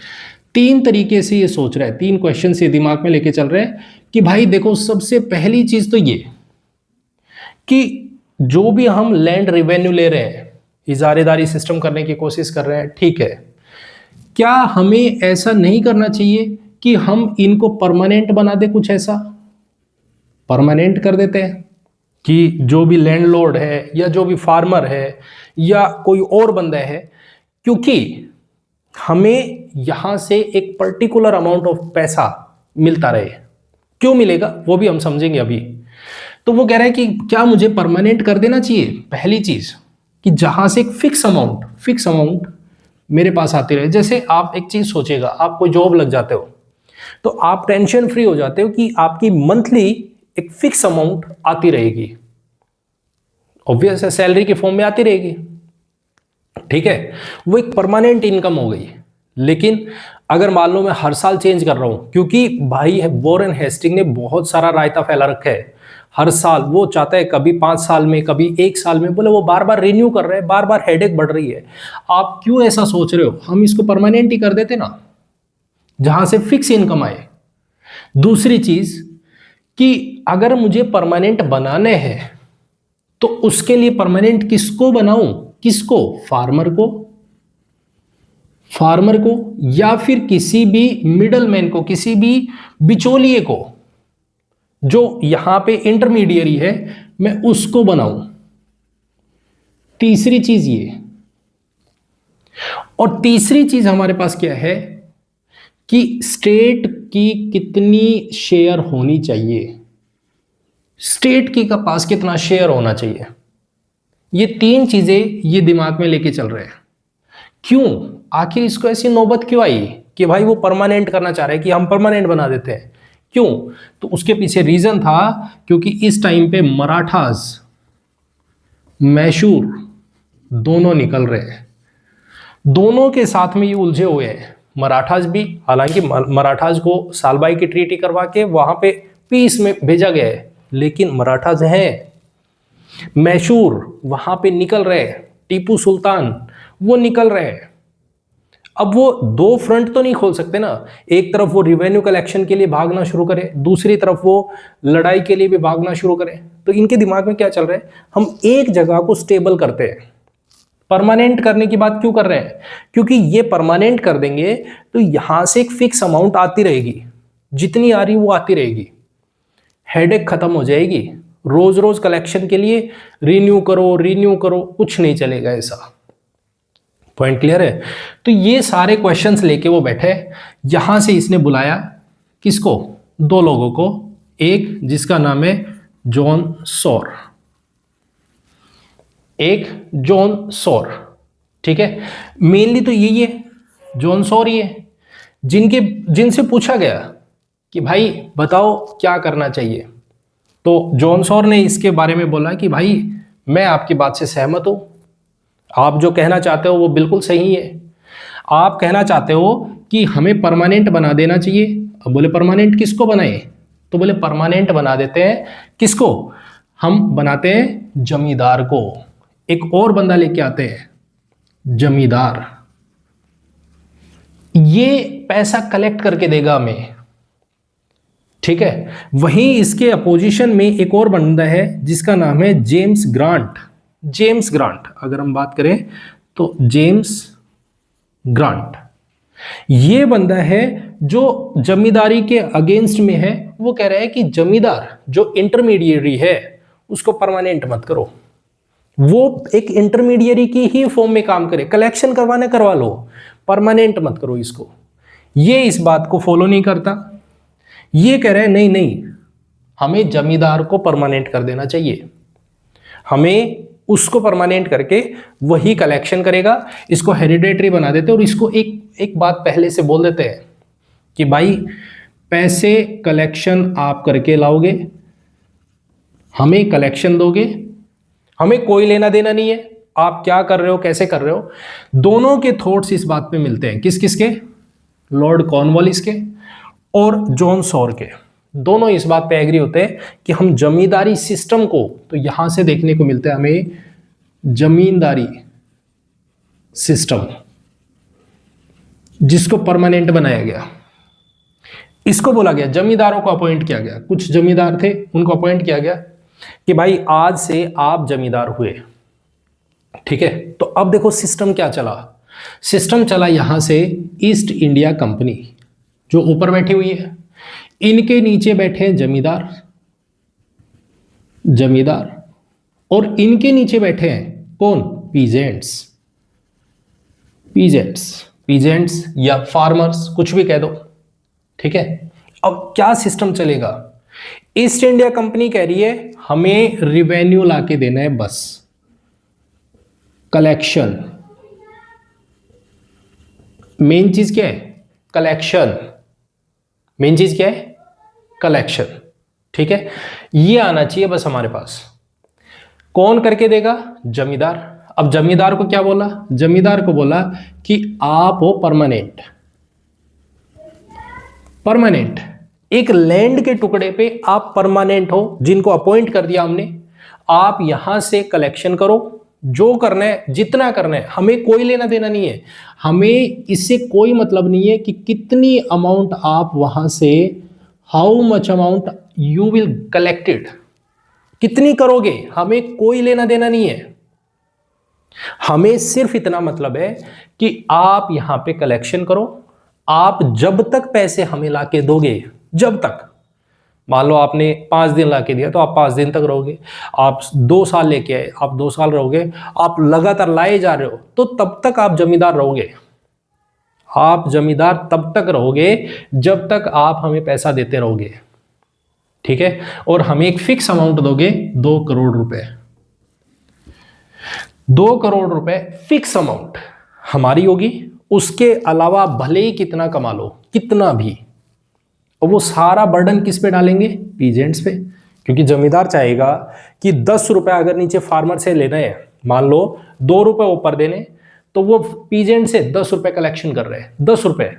3 तरीके से ये सोच रहा है, 3 क्वेश्चन से दिमाग में लेके चल रहे हैं कि भाई देखो, सबसे पहली चीज तो ये कि जो भी हम लैंड रेवेन्यू ले रहे हैं, इजारेदारी सिस्टम करने की कोशिश कर रहे हैं, ठीक है, क्या हमें ऐसा नहीं करना चाहिए कि हम इनको परमानेंट बना दे? कुछ ऐसा परमानेंट कर देते हैं कि जो भी लैंडलॉर्ड है या जो भी फार्मर है या कोई और बंदा है, क्योंकि हमें यहां से एक पर्टिकुलर अमाउंट ऑफ पैसा मिलता रहे। क्यों मिलेगा वो भी हम समझेंगे अभी। तो वो कह रहा है कि क्या मुझे परमानेंट कर देना चाहिए? पहली चीज कि जहां से एक फिक्स अमाउंट मेरे पास आती रहे। जैसे आप एक चीज सोचेगा, आप कोई जॉब लग जाते हो तो आप टेंशन फ्री हो जाते हो कि आपकी मंथली एक फिक्स अमाउंट आती रहेगी, ऑब्वियस है, सैलरी के फॉर्म में आती रहेगी, ठीक है, वो एक परमानेंट इनकम हो गई। लेकिन अगर मान लो मैं हर साल चेंज कर रहा हूं, क्योंकि भाई वॉरेन हेस्टिंग ने बहुत सारा रायता फैला रखा है, हर साल वो चाहता है कभी 5 साल में, कभी 1 साल में, बोले वो बार बार रिन्यू कर रहे हैं, बार बार हेडेक बढ़ रही है। आप क्यों ऐसा सोच रहे हो? हम इसको परमानेंट ही कर देते ना, जहां से फिक्स इनकम आए। दूसरी चीज कि अगर मुझे परमानेंट बनाने हैं तो उसके लिए परमानेंट किसको बनाऊं? किसको? फार्मर को या फिर किसी भी मिडलमैन को, किसी भी बिचौलिए को, जो यहां पे इंटरमीडिएरी है, मैं उसको बनाऊं। तीसरी चीज ये। और तीसरी चीज हमारे पास क्या है कि स्टेट की कितनी शेयर होनी चाहिए, स्टेट की का पास कितना शेयर होना चाहिए। ये 3 चीजें ये दिमाग में लेके चल रहे हैं। क्यों? आखिर इसको ऐसी नौबत क्यों आई कि भाई वो परमानेंट करना चाह रहे हैं कि हम परमानेंट बना देते हैं? क्यों? तो उसके पीछे रीजन था, क्योंकि इस टाइम पे मराठास, मैसूर दोनों निकल रहे हैं, दोनों के साथ में ये उलझे हुए हैं। मराठास भी, हालांकि मराठास को सालबाई की ट्रीटी करवा के वहां पे पीस में भेजा गया है, लेकिन मराठास हैं, मैसूर वहां पे निकल रहे हैं, टीपू सुल्तान वो निकल रहे हैं। अब वो 2 फ्रंट तो नहीं खोल सकते ना, एक तरफ वो रिवेन्यू कलेक्शन के लिए भागना शुरू करे, दूसरी तरफ वो लड़ाई के लिए भी भागना शुरू करे। तो इनके दिमाग में क्या चल रहा है, हम एक जगह को स्टेबल करते हैं। परमानेंट करने की बात क्यों कर रहे हैं? क्योंकि ये परमानेंट कर देंगे तो यहां से एक फिक्स अमाउंट आती रहेगी, जितनी आ रही वो आती रहेगी, हेडेक खत्म हो जाएगी। रोज रोज कलेक्शन के लिए रिन्यू करो, कुछ नहीं चलेगा ऐसा। पॉइंट क्लियर है? तो ये सारे क्वेश्चंस लेके वो बैठे, यहां से इसने बुलाया किसको? 2 लोगों को, एक जिसका नाम है जॉन सॉर, एक जॉन सॉर, ठीक है। मेनली तो यही है, जॉन सॉर ही है जिनसे पूछा गया कि भाई बताओ क्या करना चाहिए। तो जॉन सॉर ने इसके बारे में बोला कि भाई मैं आपकी बात से सहमत हूं, आप जो कहना चाहते हो वो बिल्कुल सही है। आप कहना चाहते हो कि हमें परमानेंट बना देना चाहिए। अब बोले परमानेंट किसको बनाए? तो बोले परमानेंट बना देते हैं किसको? हम बनाते हैं जमींदार को, एक और बंदा लेके आते हैं, जमींदार, ये पैसा कलेक्ट करके देगा हमें, ठीक है। वहीं इसके अपोजिशन में एक और बंदा है जिसका नाम है जेम्स ग्रांट। जेम्स ग्रांट अगर हम बात करें तो जेम्स ग्रांट ये बंदा है जो जमींदारी के अगेंस्ट में है वो कह रहा है कि जमींदार जो इंटरमीडिएरी है उसको परमानेंट मत करो, वो एक इंटरमीडिएरी की ही फॉर्म में काम करे, कलेक्शन करवाना करवा लो, परमानेंट मत करो इसको। ये इस बात को फॉलो नहीं करता, ये कह रहे हैं नहीं नहीं, हमें जमींदार को परमानेंट कर देना चाहिए, हमें उसको परमानेंट करके वही कलेक्शन करेगा, इसको हेरिडेटरी बना देते हैं। और इसको एक बात पहले से बोल देते हैं कि भाई पैसे कलेक्शन आप करके लाओगे, हमें कलेक्शन दोगे, हमें कोई लेना देना नहीं है आप क्या कर रहे हो कैसे कर रहे हो। दोनों के थॉट्स इस बात पे मिलते हैं, किस किस के, लॉर्ड कॉर्नवालिस के और जॉन सॉर के। दोनों इस बात पे एग्री होते हैं कि हम जमींदारी सिस्टम को, तो यहां से देखने को मिलता है हमें जमींदारी सिस्टम जिसको परमानेंट बनाया गया, इसको बोला गया, जमींदारों को अपॉइंट किया गया, कुछ जमींदार थे उनको अपॉइंट किया गया कि भाई आज से आप जमींदार हुए, ठीक है। तो अब देखो सिस्टम क्या चला, सिस्टम चला यहां से ईस्ट इंडिया कंपनी जो ऊपर बैठी हुई है, इनके नीचे बैठे हैं जमींदार, जमींदार, और इनके नीचे बैठे हैं कौन, पीजेंट्स, पीजेंट्स, पीजेंट्स या फार्मर्स कुछ भी कह दो, ठीक है। अब क्या सिस्टम चलेगा, ईस्ट इंडिया कंपनी कह रही है हमें रिवेन्यू लाके देना है, बस कलेक्शन, मेन चीज क्या है, कलेक्शन, मेन चीज क्या है, कलेक्शन, ठीक है। ये आना चाहिए बस हमारे पास। कौन करके देगा, जमींदार। अब जमींदार को क्या बोला, जमींदार को बोला कि आप हो परमानेंट, परमानेंट, एक लैंड के टुकड़े पे आप परमानेंट हो, जिनको अपॉइंट कर दिया हमने, आप यहां से कलेक्शन करो, जो करना है जितना करना है, हमें कोई लेना देना नहीं है, हमें इससे कोई मतलब नहीं है कि कितनी अमाउंट आप वहां से, how much amount you will collected, कितनी करोगे, हमें कोई लेना देना नहीं है, हमें सिर्फ इतना मतलब है कि आप यहां पे कलेक्शन करो, आप जब तक पैसे हमें लाके दोगे, जब तक, मान लो आपने 5 दिन लाके दिया तो आप 5 दिन तक रहोगे, आप 2 साल लेके आए आप 2 साल रहोगे, आप लगातार लाए जा रहे हो तो तब तक आप जमींदार रहोगे, आप जमींदार तब तक रहोगे जब तक आप हमें पैसा देते रहोगे, ठीक है। और हमें एक फिक्स अमाउंट दोगे, 2 करोड़ रुपए, 2 करोड़ रुपए फिक्स अमाउंट हमारी होगी, उसके अलावा भले ही कितना कमा लो, कितना भी, और वो सारा बर्डन किस पे डालेंगे, पीजेंट्स पे, क्योंकि जमींदार चाहेगा कि 10 रुपए अगर नीचे फार्मर से लेना है, मान लो 2 रुपए ऊपर देने, तो वो पीजेंट से 10 रुपए कलेक्शन कर रहे हैं, 10 रुपए,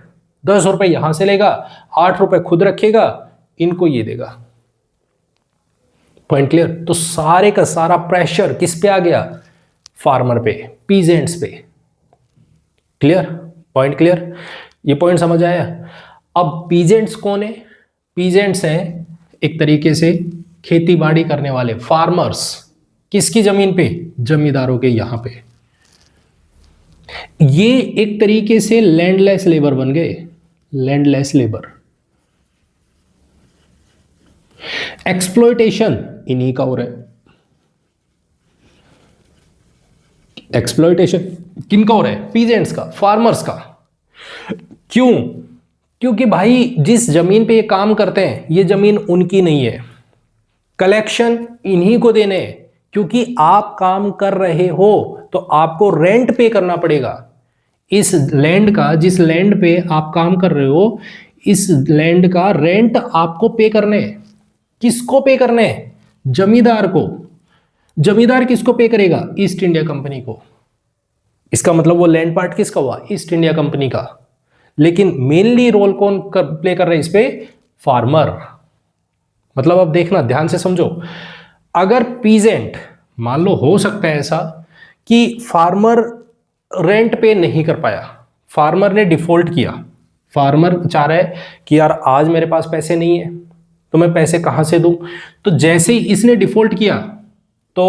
10 रुपए यहां से लेगा, 8 रुपए खुद रखेगा, इनको ये देगा, पॉइंट क्लियर। तो सारे का सारा प्रेशर किस पे आ गया, फार्मर पे, पीजेंट्स पे, क्लियर, पॉइंट क्लियर, ये पॉइंट समझ आया। अब पीजेंट्स कौन है, पीजेंट्स हैं एक तरीके से खेती बाड़ी करने वाले, फार्मर्स, किसकी जमीन पे, जमींदारों के यहां पे, ये एक तरीके से लैंडलेस लेबर बन गए, लैंडलेस लेबर, एक्सप्लॉयटेशन इन्हीं का हो रहा है, एक्सप्लॉयटेशन किनका हो रहा है, पीजेंट्स का, फार्मर्स का। क्यों, क्योंकि भाई जिस जमीन पे ये काम करते हैं ये जमीन उनकी नहीं है, कलेक्शन इन्हीं को देने हैं, क्योंकि आप काम कर रहे हो तो आपको रेंट पे करना पड़ेगा, इस लैंड का, जिस लैंड पे आप काम कर रहे हो इस लैंड का रेंट आपको पे करने हैं। किसको पे करने हैं, जमींदार को। जमींदार किसको पे करेगा, ईस्ट इंडिया कंपनी को। इसका मतलब वो लैंड पार्ट किसका हुआ, ईस्ट इंडिया कंपनी का। लेकिन मेनली रोल कौन प्ले कर रहा है इस पे, फार्मर। मतलब अब देखना ध्यान से समझो, अगर पीजेंट, मान लो हो सकता है ऐसा कि फार्मर रेंट पे नहीं कर पाया, फार्मर ने डिफॉल्ट किया, फार्मर चाह रहा है कि यार आज मेरे पास पैसे नहीं है तो मैं पैसे कहां से दूं, तो जैसे ही इसने डिफॉल्ट किया तो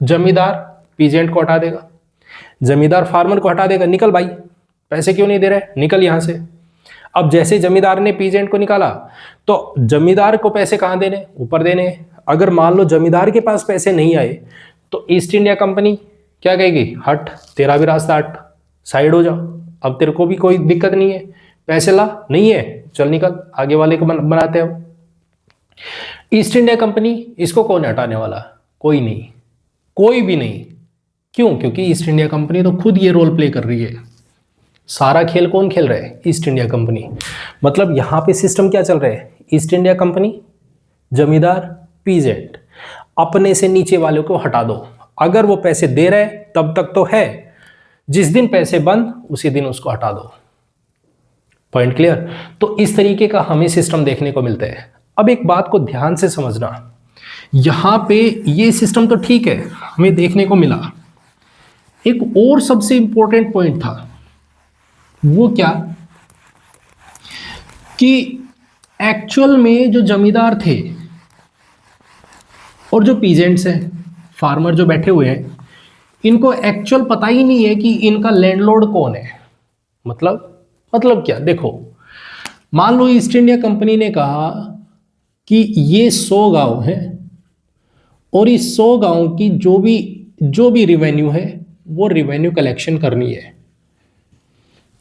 जमींदार पीजेंट को हटा देगा, जमींदार फार्मर को हटा देगा, निकल भाई पैसे क्यों नहीं दे रहे, निकल यहां से। अब जैसे जमींदार ने पीजेंट को निकाला तो जमींदार को पैसे कहां देने, ऊपर देने। अगर मान लो जमींदार के पास पैसे नहीं आए तो ईस्ट इंडिया कंपनी क्या कहेगी, हट, तेरा भी रास्ता हट, साइड हो जाओ, अब तेरे को भी कोई दिक्कत नहीं है, पैसे ला, नहीं है चल निकल, आगे वाले को बनाते हो। ईस्ट इंडिया कंपनी, इसको कौन हटाने वाला, कोई नहीं, कोई भी नहीं। क्यों? क्योंकि ईस्ट इंडिया कंपनी तो खुद ये रोल प्ले कर रही है। सारा खेल कौन खेल रहा है, ईस्ट इंडिया कंपनी। मतलब यहां पे सिस्टम क्या चल रहा है, ईस्ट इंडिया कंपनी, जमींदार, पीजेंट, अपने से नीचे वालों को हटा दो। अगर वो पैसे दे रहे तब तक तो है, जिस दिन पैसे बंद उसी दिन उसको हटा दो। Point clear? तो इस तरीके का हमें सिस्टम देखने को मिलता है। अब एक बात को ध्यान से समझना, यहां पे ये सिस्टम तो ठीक है हमें देखने को मिला, एक और सबसे इंपॉर्टेंट पॉइंट था, वो क्या कि एक्चुअल में जो जमींदार थे और जो पीजेंट्स हैं, फार्मर जो बैठे हुए हैं, इनको एक्चुअल पता ही नहीं है कि इनका लैंडलॉर्ड कौन है। मतलब क्या, देखो मान लो ईस्ट इंडिया कंपनी ने कहा कि ये 100 गांव है और इस 100 गांव की जो भी रिवेन्यू है वो रिवेन्यू कलेक्शन करनी है।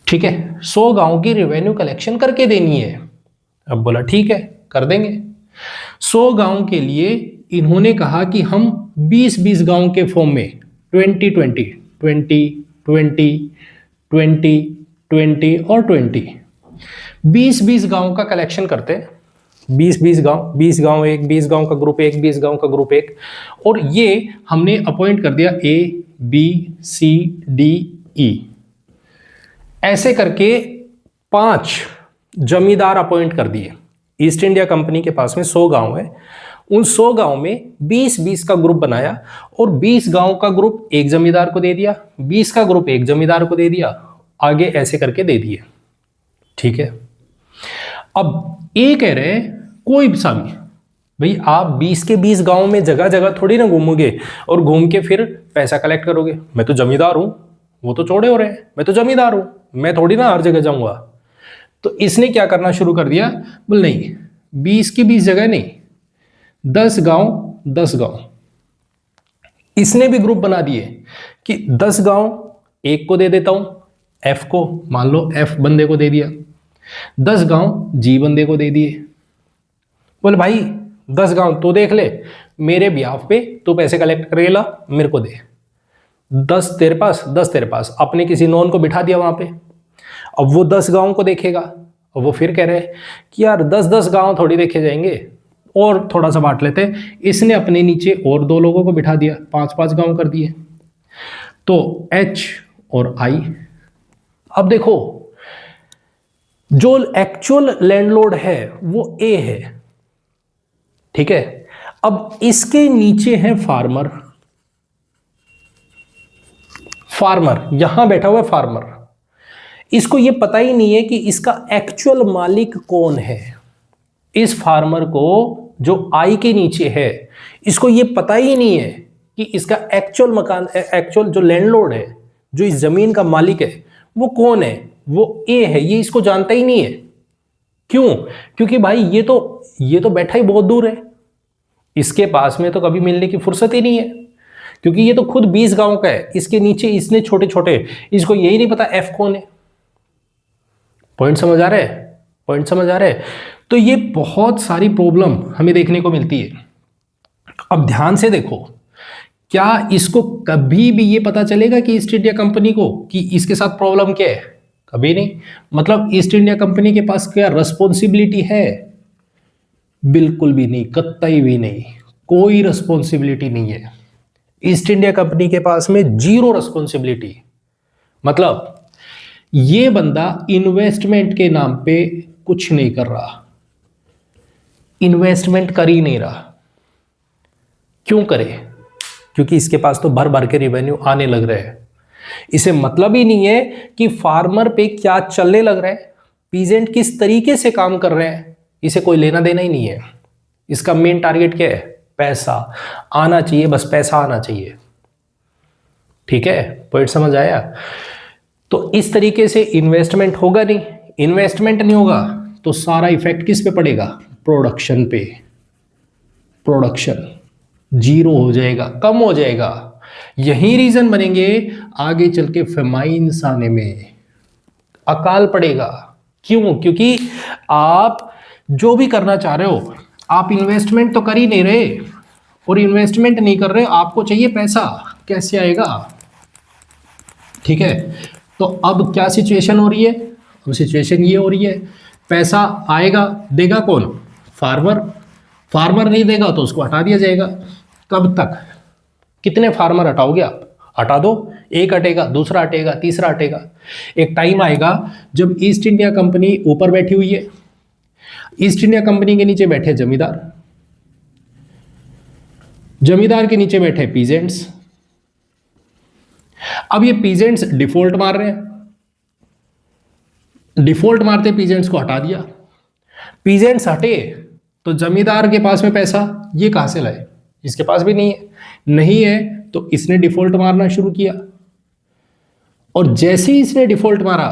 ठीक है, 100 गांव की रिवेन्यू कलेक्शन करके देनी है। अब बोला ठीक है कर देंगे। 100 गांव के लिए इन्होंने कहा कि हम 20-20 गांव के फॉर्म में 20 और 20 गांव का कलेक्शन करते हैं। 20 गांव एक, 20 गांव का ग्रुप एक, 20 गांव का ग्रुप एक, और ये हमने अपॉइंट कर दिया A B C D E, ऐसे करके 5 जमींदार अपॉइंट कर दिए। ईस्ट इंडिया कंपनी के पास में 100 गांव है, उन 100 गांव में 20-20 का ग्रुप बनाया और 20 गांव का ग्रुप एक जमींदार को दे दिया, 20 का ग्रुप एक जमींदार को दे दिया, आगे ऐसे करके दे दिए। ठीक है, अब ये कह रहे हैं कोई सा भी, भाई आप 20 के 20 गांव में जगह जगह थोड़ी ना घूमोगे और घूम के फिर पैसा कलेक्ट करोगे। मैं तो जमींदार हूं, वो तो चौड़े हो रहे हैं, मैं तो जमींदार हूं, मैं थोड़ी ना हर जगह जाऊंगा। तो इसने क्या करना शुरू कर दिया, बोल नहीं 20 की 20 जगह नहीं, 10 गांव। इसने भी ग्रुप बना दिए कि 10 गांव एक को दे देता हूं, एफ को, मान लो एफ बंदे को दे दिया, 10 गांव जी बंदे को दे दिए। बोले भाई 10 गांव तो देख ले, मेरे ब्याह पे तो पैसे कलेक्ट कर ला, मेरे को दे। 10 तेरे पास, 10 तेरे पास, अपने किसी नॉन को बिठा दिया वहां पे। अब वो 10 गांव को देखेगा और वो फिर कह रहे हैं कि यार 10-10 गांव थोड़ी देखे जाएंगे, और थोड़ा सा बांट लेते हैं। इसने अपने नीचे और 2 लोगों को बिठा दिया, 5-5 गांव कर दिए, तो H और I। अब देखो जो एक्चुअल लैंडलॉर्ड है वो A है, ठीक है। अब इसके नीचे है फार्मर, यहां बैठा हुआ है फार्मर। इसको ये पता ही नहीं है कि इसका एक्चुअल मालिक कौन है। इस फार्मर को जो आई के नीचे है, इसको ये पता ही नहीं है कि इसका एक्चुअल मकान, एक्चुअल जो लैंडलॉर्ड है, जो इस जमीन का मालिक है, वो कौन है, वो ए है। ये इसको जानता ही नहीं है। क्यों? क्योंकि भाई ये तो बैठा ही बहुत दूर है, इसके पास में तो कभी मिलने की फुर्सत ही नहीं है, क्योंकि ये तो खुद 20 गांव का है। इसके नीचे इसने छोटे छोटे, इसको यही नहीं पता एफ कौन है। पॉइंट समझ आ रहा है? तो ये बहुत सारी प्रॉब्लम हमें देखने को मिलती है। अब ध्यान से देखो, क्या इसको कभी भी ये पता चलेगा कि ईस्ट इंडिया कंपनी को कि इसके साथ प्रॉब्लम क्या है? कभी नहीं। मतलब ईस्ट इंडिया कंपनी के पास क्या रिस्पॉन्सिबिलिटी है? बिल्कुल भी नहीं, कतई भी नहीं, कोई रिस्पॉन्सिबिलिटी नहीं है। ईस्ट इंडिया कंपनी के पास में 0 रिस्पॉन्सिबिलिटी। मतलब ये बंदा इन्वेस्टमेंट के नाम पे कुछ नहीं कर रहा, इन्वेस्टमेंट कर ही नहीं रहा। क्यों करे? क्योंकि इसके पास तो भर भर के रिवेन्यू आने लग रहे हैं। इसे मतलब ही नहीं है कि फार्मर पे क्या चलने लग रहा है, पीजेंट किस तरीके से काम कर रहे हैं, इसे कोई लेना देना ही नहीं है। इसका मेन टारगेट क्या है? पैसा आना चाहिए, बस पैसा आना चाहिए। ठीक है, पॉइंट समझ आया? तो इस तरीके से इन्वेस्टमेंट होगा नहीं, इन्वेस्टमेंट नहीं होगा तो सारा इफेक्ट किस पे पड़ेगा? प्रोडक्शन पे। प्रोडक्शन जीरो हो जाएगा, कम हो जाएगा। यही रीजन बनेंगे आगे चल के फेमाइन्स आने में, अकाल पड़ेगा। क्यों? क्योंकि आप जो भी करना चाह रहे हो, आप इन्वेस्टमेंट तो कर ही नहीं रहे, और इन्वेस्टमेंट नहीं कर रहे, आपको चाहिए पैसा, कैसे आएगा? ठीक है, तो अब क्या सिचुएशन हो रही है? अब सिचुएशन ये हो रही है, पैसा आएगा, देगा कौन? फार्मर। फार्मर नहीं देगा तो उसको हटा दिया जाएगा। कब तक? कितने फार्मर हटाओगे आप? हटा दो, एक हटेगा, दूसरा हटेगा, तीसरा हटेगा। एक टाइम आएगा जब ईस्ट इंडिया कंपनी ऊपर बैठी हुई है, ईस्ट इंडिया कंपनी के नीचे बैठे जमींदार, जमींदार के नीचे बैठे पीजेंट्स। अब ये पीजेंट्स डिफॉल्ट मार रहे हैं, डिफॉल्ट मारते पीजेंट्स को हटा दिया। पीजेंट्स हटे तो जमींदार के पास में पैसा ये कहां से लाए? इसके पास भी नहीं है। नहीं है तो इसने डिफॉल्ट मारना शुरू किया, और जैसे ही इसने डिफॉल्ट मारा,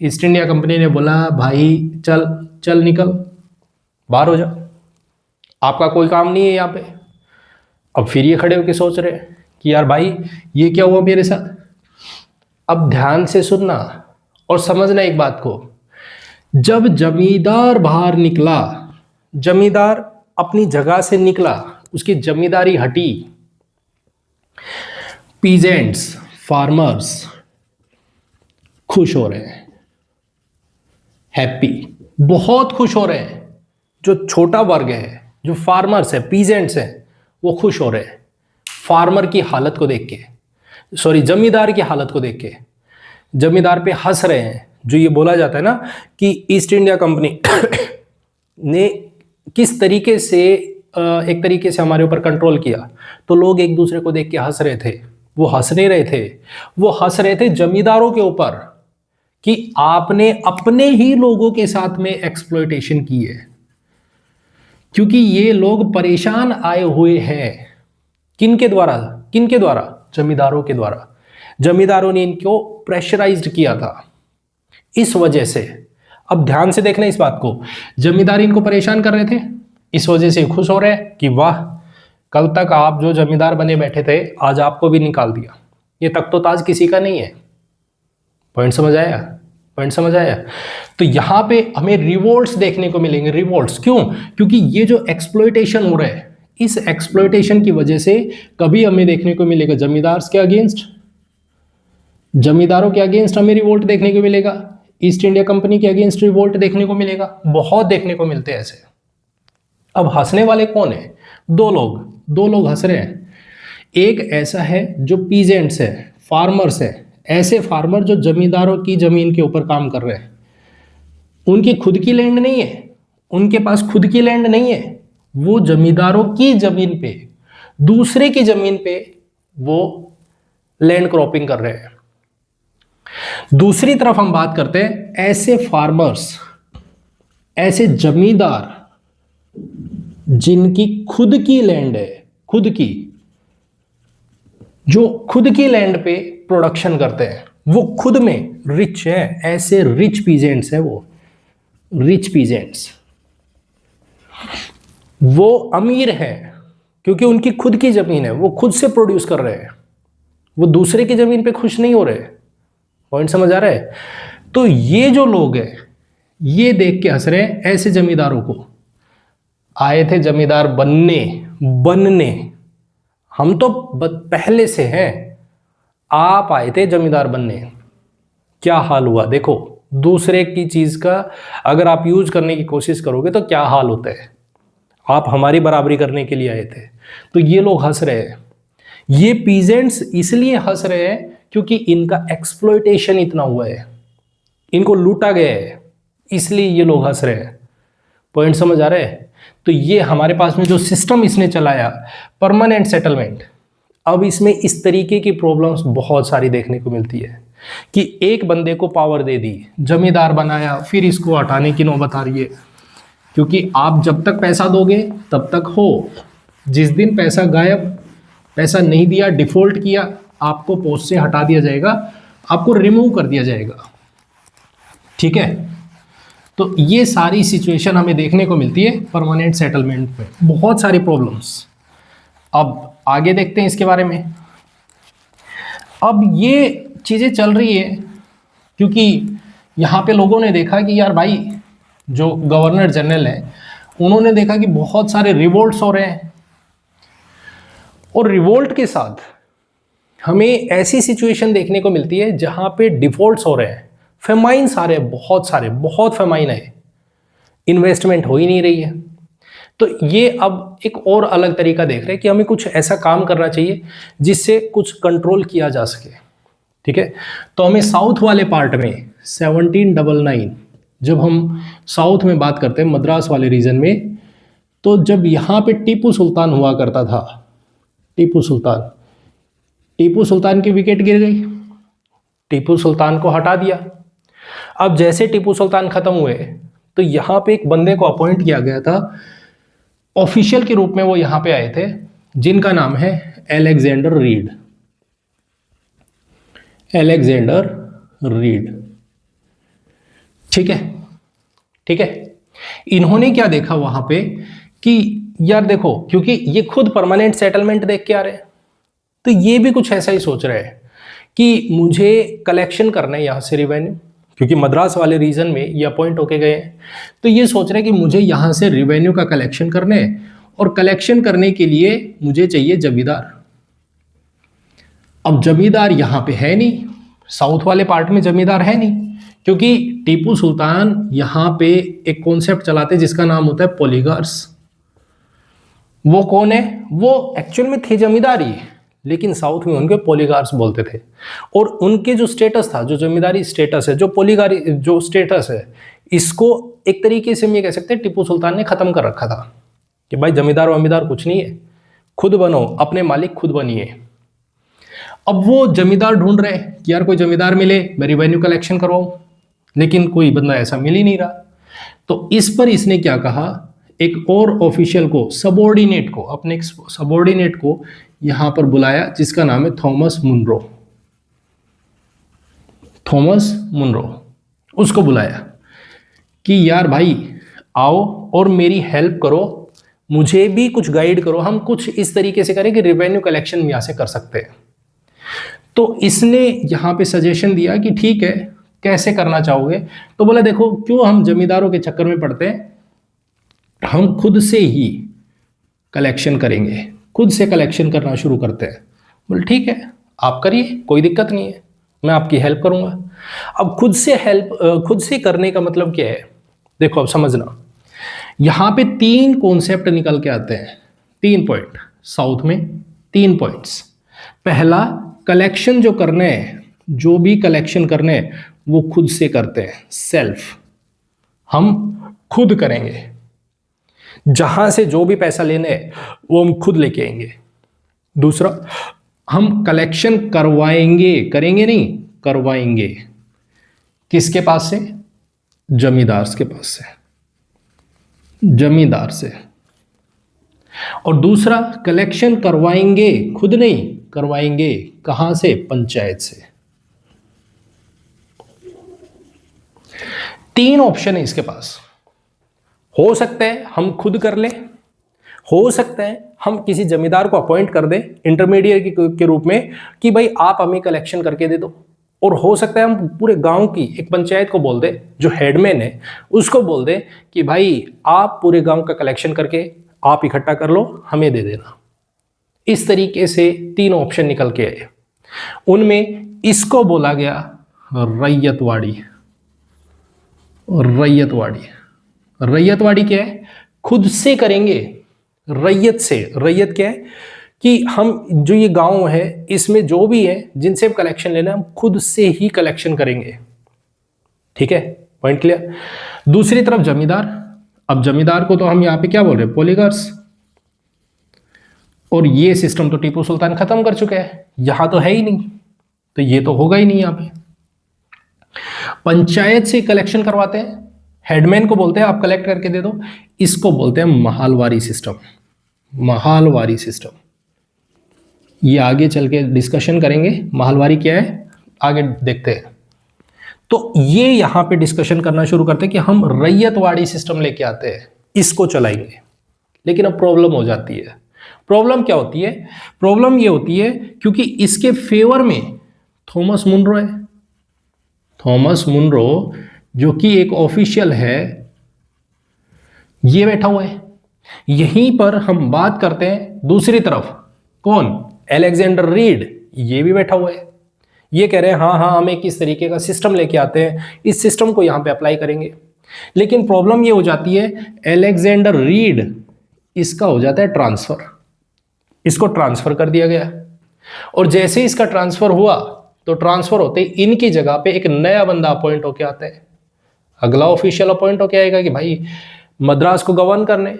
ईस्ट इंडिया कंपनी ने बोला भाई चल चल निकल, बाहर हो जा, आपका कोई काम नहीं है यहाँ पे। अब फिर ये खड़े होकर सोच रहे हैं कि यार भाई ये क्या हुआ मेरे साथ। अब ध्यान से सुनना और समझना एक बात को, जब जमींदार बाहर निकला, जमींदार अपनी जगह से निकला, उसकी जमींदारी हटी, पीजेंट्स, फार्मर्स खुश हो रहे हैं, हैप्पी, बहुत खुश हो रहे हैं। जो छोटा वर्ग है, जो फार्मर्स है, पीजेंट्स हैं, वो खुश हो रहे हैं फार्मर की हालत को देख के, सॉरी जमींदार की हालत को देख के। जमींदार पे हंस रहे हैं। जो ये बोला जाता है ना कि ईस्ट इंडिया कंपनी ने किस तरीके से एक तरीके से हमारे ऊपर कंट्रोल किया, तो लोग एक दूसरे को देख के हंस रहे थे। वो हंस नहीं रहे थे, वो हंस रहे थे जमींदारों के ऊपर कि आपने अपने ही लोगों के साथ में एक्सप्लॉयटेशन की है, क्योंकि ये लोग परेशान आए हुए हैं। किनके द्वारा? किनके द्वारा? जमींदारों के द्वारा। जमींदारों ने इनको प्रेशराइज्ड किया था, इस वजह से। अब ध्यान से देखना इस बात को, जमींदार इनको परेशान कर रहे थे, इस वजह से खुश हो रहे हैं कि वाह, कल तक आप जो जमींदार बने बैठे थे, आज आपको भी निकाल दिया, ये तक तो ताज किसी का नहीं है। पॉइंट समझ आया? पॉइंट समझ आया? तो यहां पे हमें रिवोल्ट्स देखने को मिलेंगे। रिवोल्ट्स क्यों? क्योंकि ये जो एक्सप्लॉयटेशन हो रहा है, इस एक्सप्लॉयटेशन की वजह से कभी हमें देखने को मिलेगा जमींदार के अगेंस्ट, जमींदारों के अगेंस्ट हमें रिवोल्ट देखने को मिलेगा, ईस्ट इंडिया कंपनी के अगेंस्ट रिवोल्ट देखने को मिलेगा, बहुत देखने को मिलते हैं ऐसे। अब हंसने वाले कौन है? दो लोग हंस रहे हैं। एक ऐसा है जो पीजेंट्स है, फार्मर्स है, ऐसे फार्मर जो जमींदारों की जमीन के ऊपर काम कर रहे हैं। उनकी खुद की लैंड नहीं है, उनके पास खुद की लैंड नहीं है, वो जमींदारों की जमीन पे, दूसरे की जमीन पे वो लैंड क्रॉपिंग कर रहे हैं। दूसरी तरफ हम बात करते हैं ऐसे फार्मर्स, ऐसे जमींदार जिनकी खुद की लैंड है, खुद की, जो खुद की लैंड पे प्रोडक्शन करते हैं, वो खुद में रिच है। ऐसे रिच पीजेंट्स हैं, वो रिच पीजेंट्स, वो अमीर हैं क्योंकि उनकी खुद की जमीन है, वो खुद से प्रोड्यूस कर रहे हैं, वो दूसरे की जमीन पे खुश नहीं हो रहे। पॉइंट समझ आ रहा है? तो ये जो लोग हैं, ये देख के हंस रहे हैं ऐसे जमींदारों को। आए थे जमींदार बनने, हम तो पहले से हैं, आप आए थे जमींदार बनने। क्या हाल हुआ देखो, दूसरे की चीज का अगर आप यूज करने की कोशिश करोगे तो क्या हाल होता है। आप हमारी बराबरी करने के लिए आए थे, तो ये लोग हंस रहे हैं। ये पीजेंट्स इसलिए हंस रहे हैं क्योंकि इनका एक्सप्लॉयटेशन इतना हुआ है, इनको लूटा गया है, इसलिए ये लोग हंस रहे हैं। पॉइंट समझ आ रहा है? तो ये हमारे पास में जो सिस्टम इसने चलाया, परमानेंट सेटलमेंट, अब इसमें इस तरीके की प्रॉब्लम्स बहुत सारी देखने को मिलती है कि एक बंदे को पावर दे दी, जमींदार बनाया, फिर इसको हटाने की नौबत आ रही है। क्योंकि आप जब तक पैसा दोगे तब तक हो, जिस दिन पैसा गायब, पैसा नहीं दिया, डिफॉल्ट किया, आपको पोस्ट से हटा दिया जाएगा, आपको रिमूव कर दिया जाएगा। ठीक है, तो ये सारी सिचुएशन हमें देखने को मिलती है परमानेंट सेटलमेंट में, बहुत सारी प्रॉब्लम्स। अब आगे देखते हैं इसके बारे में। अब ये चीज़ें चल रही है क्योंकि यहाँ पे लोगों ने देखा कि यार भाई, जो गवर्नर जनरल है उन्होंने देखा कि बहुत सारे रिवोल्ट्स हो रहे हैं, और रिवोल्ट के साथ हमें ऐसी सिचुएशन देखने को मिलती है जहाँ पे डिफॉल्ट्स हो रहे हैं, फेमाइन्स आ रहे हैं, बहुत फेमाइन है, इन्वेस्टमेंट हो ही नहीं रही है। तो ये अब एक और अलग तरीका देख रहे हैं कि हमें कुछ ऐसा काम करना चाहिए जिससे कुछ कंट्रोल किया जा सके। ठीक है, तो हमें साउथ वाले पार्ट में 1799, जब हम साउथ में बात करते हैं मद्रास वाले रीजन में, तो जब यहाँ पे टीपू सुल्तान हुआ करता था, टीपू सुल्तान की विकेट गिर गई, टीपू सुल्तान को हटा दिया। अब जैसे टीपू सुल्तान खत्म हुए तो यहाँ पे एक बंदे को अपॉइंट किया गया था, ऑफिशियल के रूप में वो यहाँ पे आए थे, जिनका नाम है अलेक्जेंडर रीड। ठीक है, इन्होंने क्या देखा वहां पे कि यार देखो, क्योंकि ये खुद परमानेंट सेटलमेंट देख के आ रहे हैं, तो ये भी कुछ ऐसा ही सोच रहे हैं कि मुझे कलेक्शन करना है यहाँ से रिवेन्यू, क्योंकि मद्रास वाले रीजन में ये अपॉइंट होके गए हैं, तो ये सोच रहे हैं कि मुझे यहाँ से रिवेन्यू का कलेक्शन करना है, और कलेक्शन करने के लिए मुझे चाहिए जमींदार। अब जमींदार यहाँ पे है नहीं, साउथ वाले पार्ट में जमींदार है नहीं, क्योंकि टीपू सुल्तान यहाँ पे एक कॉन्सेप्ट चलाते जिसका नाम होता है पॉलीगार्स। वो कौन है? वो एक्चुअल में थे जमींदार ही, लेकिन साउथ में उनके पॉलीगार्स बोलते थे, और उनके जो स्टेटस था, जो जमींदारी स्टेटस है, जो पॉलीगारी जो स्टेटस है, इसको एक तरीके से हम ये कह सकते हैं टीपू सुल्तान ने खत्म कर रखा था कि भाई जमींदार वमींदार कुछ नहीं है, खुद बनो, अपने मालिक खुद बनिए। अब वो जमींदार ढूंढ रहे कि यार कोई जमींदार मिले, मैं रिवेन्यू कलेक्शन करवाऊं, लेकिन कोई बंदा ऐसा मिल ही नहीं रहा। तो इस पर इसने क्या कहा, एक और ऑफिशियल को, सबॉर्डिनेट को, अपने सबॉर्डिनेट को यहां पर बुलाया, जिसका नाम है थॉमस मुनरो। उसको बुलाया कि यार भाई आओ और मेरी हेल्प करो, मुझे भी कुछ गाइड करो, हम कुछ इस तरीके से करें कि रेवेन्यू कलेक्शन यहां से कर सकते हैं। तो इसने यहां पे सजेशन दिया कि ठीक है, कैसे करना चाहोगे? तो बोला देखो, क्यों हम जमींदारों के चक्कर में पड़ते हैं, हम खुद से ही कलेक्शन करेंगे, खुद से कलेक्शन करना शुरू करते हैं। बोले ठीक है, आप करिए, कोई दिक्कत नहीं है, मैं आपकी हेल्प करूंगा। अब खुद से करने का मतलब क्या है? देखो अब समझना, यहां पे 3 कॉन्सेप्ट निकल के आते हैं, 3 पॉइंट साउथ में, 3 पॉइंट्स। पहला, कलेक्शन जो करने हैं, जो भी कलेक्शन करने हैं वो खुद से करते हैं, सेल्फ, हम खुद करेंगे, जहां से जो भी पैसा लेने हैं वो हम खुद लेके आएंगे। दूसरा, हम कलेक्शन करवाएंगे, करेंगे नहीं, करवाएंगे। किसके पास से? जमींदार के पास से, जमींदार से। और दूसरा, कलेक्शन करवाएंगे, खुद नहीं, करवाएंगे कहां से? पंचायत से। 3 ऑप्शन है इसके पास। हो सकता है हम खुद कर ले, हो सकता है हम किसी जमींदार को अपॉइंट कर दें इंटरमीडिएट के रूप में कि भाई आप हमें कलेक्शन करके दे दो, और हो सकता है हम पूरे गांव की एक पंचायत को बोल दे, जो हेडमैन है उसको बोल दे कि भाई आप पूरे गांव का कलेक्शन करके आप इकट्ठा कर लो, हमें दे देना। इस तरीके से 3 ऑप्शन निकल के आए। उनमें इसको बोला गया रैयतवाड़ी। रैयतवाड़ी क्या है? खुद से करेंगे, रैयत से। रैयत क्या है कि हम जो ये गांव है इसमें जो भी है जिनसे हम कलेक्शन लेना है, हम खुद से ही कलेक्शन करेंगे। ठीक है, पॉइंट क्लियर। दूसरी तरफ जमींदार। अब जमींदार को तो हम यहां पे क्या बोल रहे हैं? पॉलीगार्स। और ये सिस्टम तो टीपू सुल्तान खत्म कर चुके हैं, यहां तो है ही नहीं, तो ये तो होगा ही नहीं। यहां पे पंचायत से कलेक्शन करवाते हैं, हेडमैन को बोलते हैं आप कलेक्ट करके दे दो, इसको बोलते हैं महालवारी सिस्टम। महालवारी सिस्टम, ये आगे चल के डिस्कशन करेंगे, महालवारी क्या है आगे देखते हैं। तो ये यहां पे डिस्कशन करना शुरू करते हैं कि हम रैयतवाड़ी सिस्टम लेके आते हैं, इसको चलाएंगे। लेकिन अब प्रॉब्लम हो जाती है। प्रॉब्लम क्या होती है? प्रॉब्लम ये होती है क्योंकि इसके फेवर में थॉमस मुनरो है। थॉमस मुनरो जो कि एक ऑफिशियल है, ये बैठा हुआ है। यहीं पर हम बात करते हैं दूसरी तरफ, कौन? अलेक्जेंडर रीड, ये भी बैठा हुआ है। ये कह रहे हैं हाँ हाँ हम एक इस तरीके का सिस्टम लेके आते हैं, इस सिस्टम को यहां पे अप्लाई करेंगे। लेकिन प्रॉब्लम ये हो जाती है, अलेक्जेंडर रीड इसका हो जाता है ट्रांसफर, इसको ट्रांसफर कर दिया गया। और जैसे इसका ट्रांसफर हुआ तो ट्रांसफर होते ही इनकी जगह पे एक नया बंदा अपॉइंट होके आता है। अगला ऑफिशियल अपॉइंट होके आएगा कि भाई मद्रास को गवर्न करने।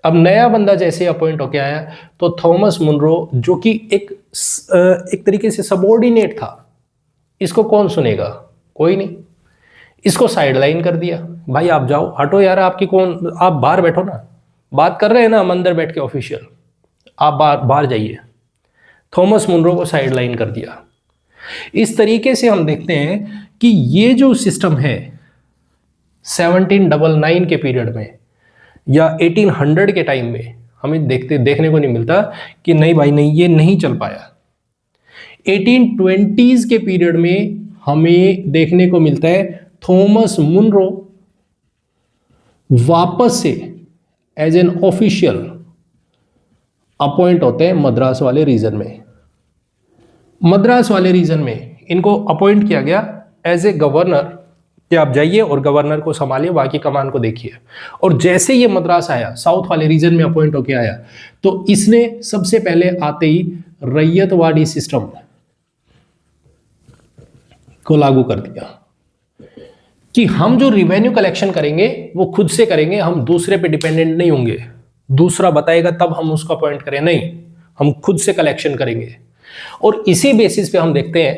अब नया बंदा जैसे अपॉइंट होके आया तो थॉमस मुनरो जो कि एक तरीके से सबऑर्डिनेट था, इसको कौन सुनेगा? कोई नहीं। इसको साइडलाइन कर दिया, भाई आप जाओ, हटो यार, आपकी कौन, आप बाहर बैठो ना, बात कर रहे हैं ना हम अंदर बैठ के ऑफिशियल, आप बाहर जाइए। थॉमस मुनरो को साइडलाइन कर दिया। इस तरीके से हम देखते हैं कि ये जो सिस्टम है 1799 के पीरियड में या 1800 के टाइम में हमें देखने को नहीं मिलता कि नहीं भाई नहीं, ये नहीं चल पाया। 1820s के पीरियड में हमें देखने को मिलता है थॉमस मुनरो वापस से एज एन ऑफिशियल अपॉइंट होते हैं मद्रास वाले रीजन में। मद्रास वाले रीजन में इनको अपॉइंट किया गया एज ए गवर्नर कि आप जाइए और गवर्नर को संभालिए, बाकी कमान को देखिए। और जैसे ये मद्रास आया, साउथ वाले रीजन में अपॉइंट होके आया, तो इसने सबसे पहले आते ही रैयतवाड़ी सिस्टम को लागू कर दिया कि हम जो रिवेन्यू कलेक्शन करेंगे वो खुद से करेंगे, हम दूसरे पे डिपेंडेंट नहीं होंगे। दूसरा बताएगा तब हम उसको अपॉइंट करें, नहीं, हम खुद से कलेक्शन करेंगे। और इसी बेसिस पे हम देखते हैं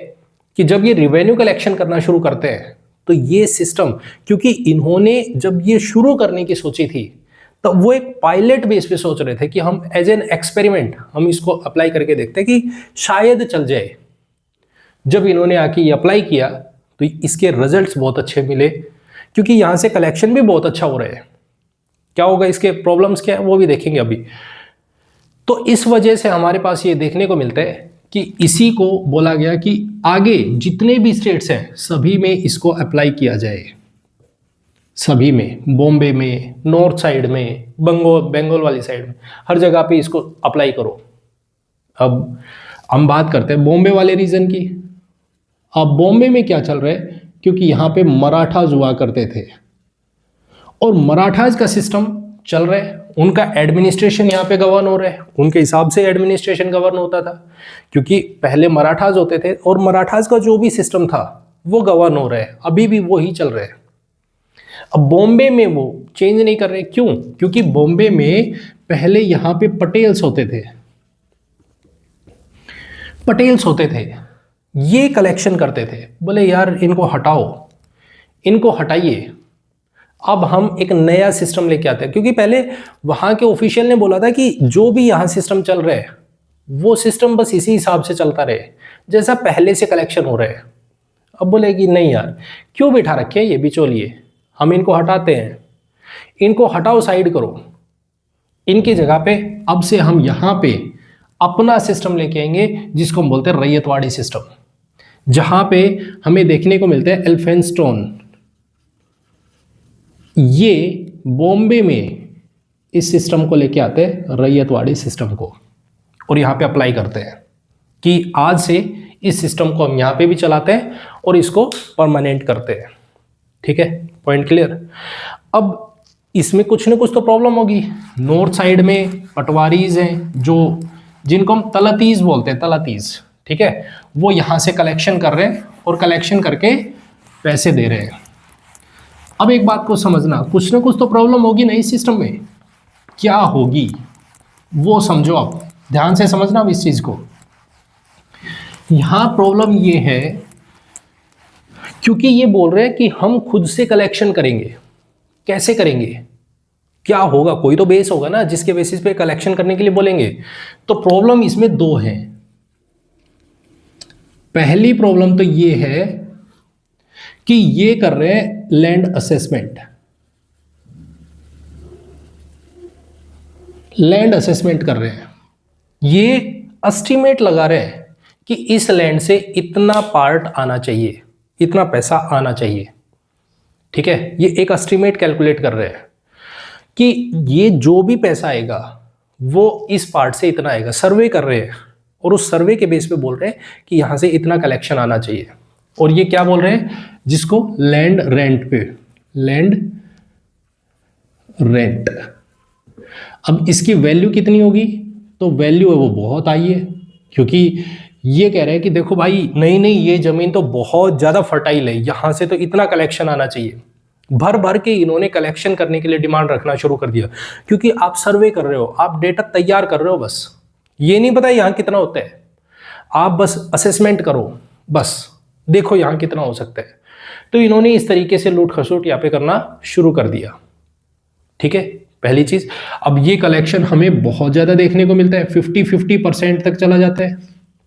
कि जब ये रिवेन्यू कलेक्शन करना शुरू करते हैं तो ये सिस्टम, क्योंकि इन्होंने जब ये शुरू करने की सोची थी तो वो एक पायलट बेस पे सोच रहे थे कि हम एज एन एक्सपेरिमेंट हम इसको अप्लाई करके देखते हैं कि शायद चल जाए। जब इन्होंने आके ये अप्लाई किया तो इसके रिजल्ट्स बहुत अच्छे मिले, क्योंकि यहाँ से कलेक्शन भी बहुत अच्छा हो रहा है। क्या होगा, इसके प्रॉब्लम्स क्या है वो भी देखेंगे अभी। तो इस वजह से हमारे पास ये देखने को मिलता है कि इसी को बोला गया कि आगे जितने भी स्टेट्स हैं सभी में इसको अप्लाई किया जाए, सभी में, बॉम्बे में, नॉर्थ साइड में, बंगाल वाली साइड में, हर जगह पे इसको अप्लाई करो। अब हम बात करते हैं बॉम्बे वाले रीजन की। अब बॉम्बे में क्या चल रहा है, क्योंकि यहाँ पे मराठाज हुआ करते थे और मराठाज का सिस्टम चल रहा है, उनका एडमिनिस्ट्रेशन यहाँ पे गवर्न हो रहा है, उनके हिसाब से एडमिनिस्ट्रेशन गवर्न होता था, क्योंकि पहले मराठाज होते थे और मराठाज का जो भी सिस्टम था वो गवर्न हो रहा है, अभी भी वो ही चल रहा है। अब बॉम्बे में वो चेंज नहीं कर रहे, क्यों? क्योंकि बॉम्बे में पहले यहाँ पे पटेल्स होते थे, पटेल्स होते थे, ये कलेक्शन करते थे। बोले यार इनको हटाओ, इनको हटाइए, अब हम एक नया सिस्टम लेके आते हैं। क्योंकि पहले वहां के ऑफिशियल ने बोला था कि जो भी यहाँ सिस्टम चल रहा है वो सिस्टम बस इसी हिसाब से चलता रहे जैसा पहले से कलेक्शन हो रहा है। अब बोले कि नहीं यार, क्यों बिठा रखे ये बिचौलिए, हम इनको हटाते हैं, इनको हटाओ, साइड करो, इनकी जगह पे अब से हम यहाँ पे अपना सिस्टम लेके आएंगे जिसको हम बोलते हैं रैयतवाड़ी सिस्टम, जहां पे हमें देखने को मिलते हैं एल्फिंस्टन। ये बॉम्बे में इस सिस्टम को लेके आते हैं, रैयतवाड़ी सिस्टम को, और यहाँ पे अप्लाई करते हैं कि आज से इस सिस्टम को हम यहाँ पे भी चलाते हैं और इसको परमानेंट करते हैं। ठीक है, पॉइंट क्लियर। अब इसमें कुछ ना कुछ तो प्रॉब्लम होगी। नॉर्थ साइड में पटवारीज हैं जो जिनको हम तलतीज बोलते हैं, तलतीज, ठीक है, वो यहाँ से कलेक्शन कर रहे हैं और कलेक्शन करके पैसे दे रहे हैं। अब एक बात को समझना, कुछ ना कुछ तो प्रॉब्लम होगी ना इस सिस्टम में, क्या होगी वो समझो, आप ध्यान से समझना अब इस चीज को। यहां प्रॉब्लम ये है क्योंकि ये बोल रहे हैं कि हम खुद से कलेक्शन करेंगे। कैसे करेंगे, क्या होगा, कोई तो बेस होगा ना जिसके बेसिस पे कलेक्शन करने के लिए बोलेंगे। तो प्रॉब्लम इसमें दो है। पहली प्रॉब्लम तो ये है कि ये कर रहे हैं लैंड असेसमेंट, लैंड असेसमेंट कर रहे हैं, ये एस्टिमेट लगा रहे हैं कि इस लैंड से इतना पार्ट आना चाहिए, इतना पैसा आना चाहिए, ठीक है। ये एक एस्टिमेट कैलकुलेट कर रहे हैं कि ये जो भी पैसा आएगा वो इस पार्ट से इतना आएगा, सर्वे कर रहे हैं और उस सर्वे के बेस पे बोल रहे हैं कि यहां से इतना कलेक्शन आना चाहिए। और ये क्या बोल रहे हैं, जिसको लैंड रेंट पे, लैंड रेंट। अब इसकी वैल्यू कितनी होगी, तो वैल्यू है वो बहुत आई है, क्योंकि ये कह रहे हैं कि देखो भाई नहीं ये जमीन तो बहुत ज्यादा फर्टाइल है, यहां से तो इतना कलेक्शन आना चाहिए। भर भर के इन्होंने कलेक्शन करने के लिए डिमांड रखना शुरू कर दिया, क्योंकि आप सर्वे कर रहे हो, आप डेटा तैयार कर रहे हो, बस ये नहीं पता यहां कितना होता है, आप बस असेसमेंट करो, बस देखो यहां कितना हो सकता है। तो इन्होंने इस तरीके से लूट खसोट यहाँ पे करना शुरू कर दिया, ठीक है, पहली चीज। अब ये कलेक्शन हमें बहुत ज्यादा देखने को मिलता है, 50% तक चला जाता है,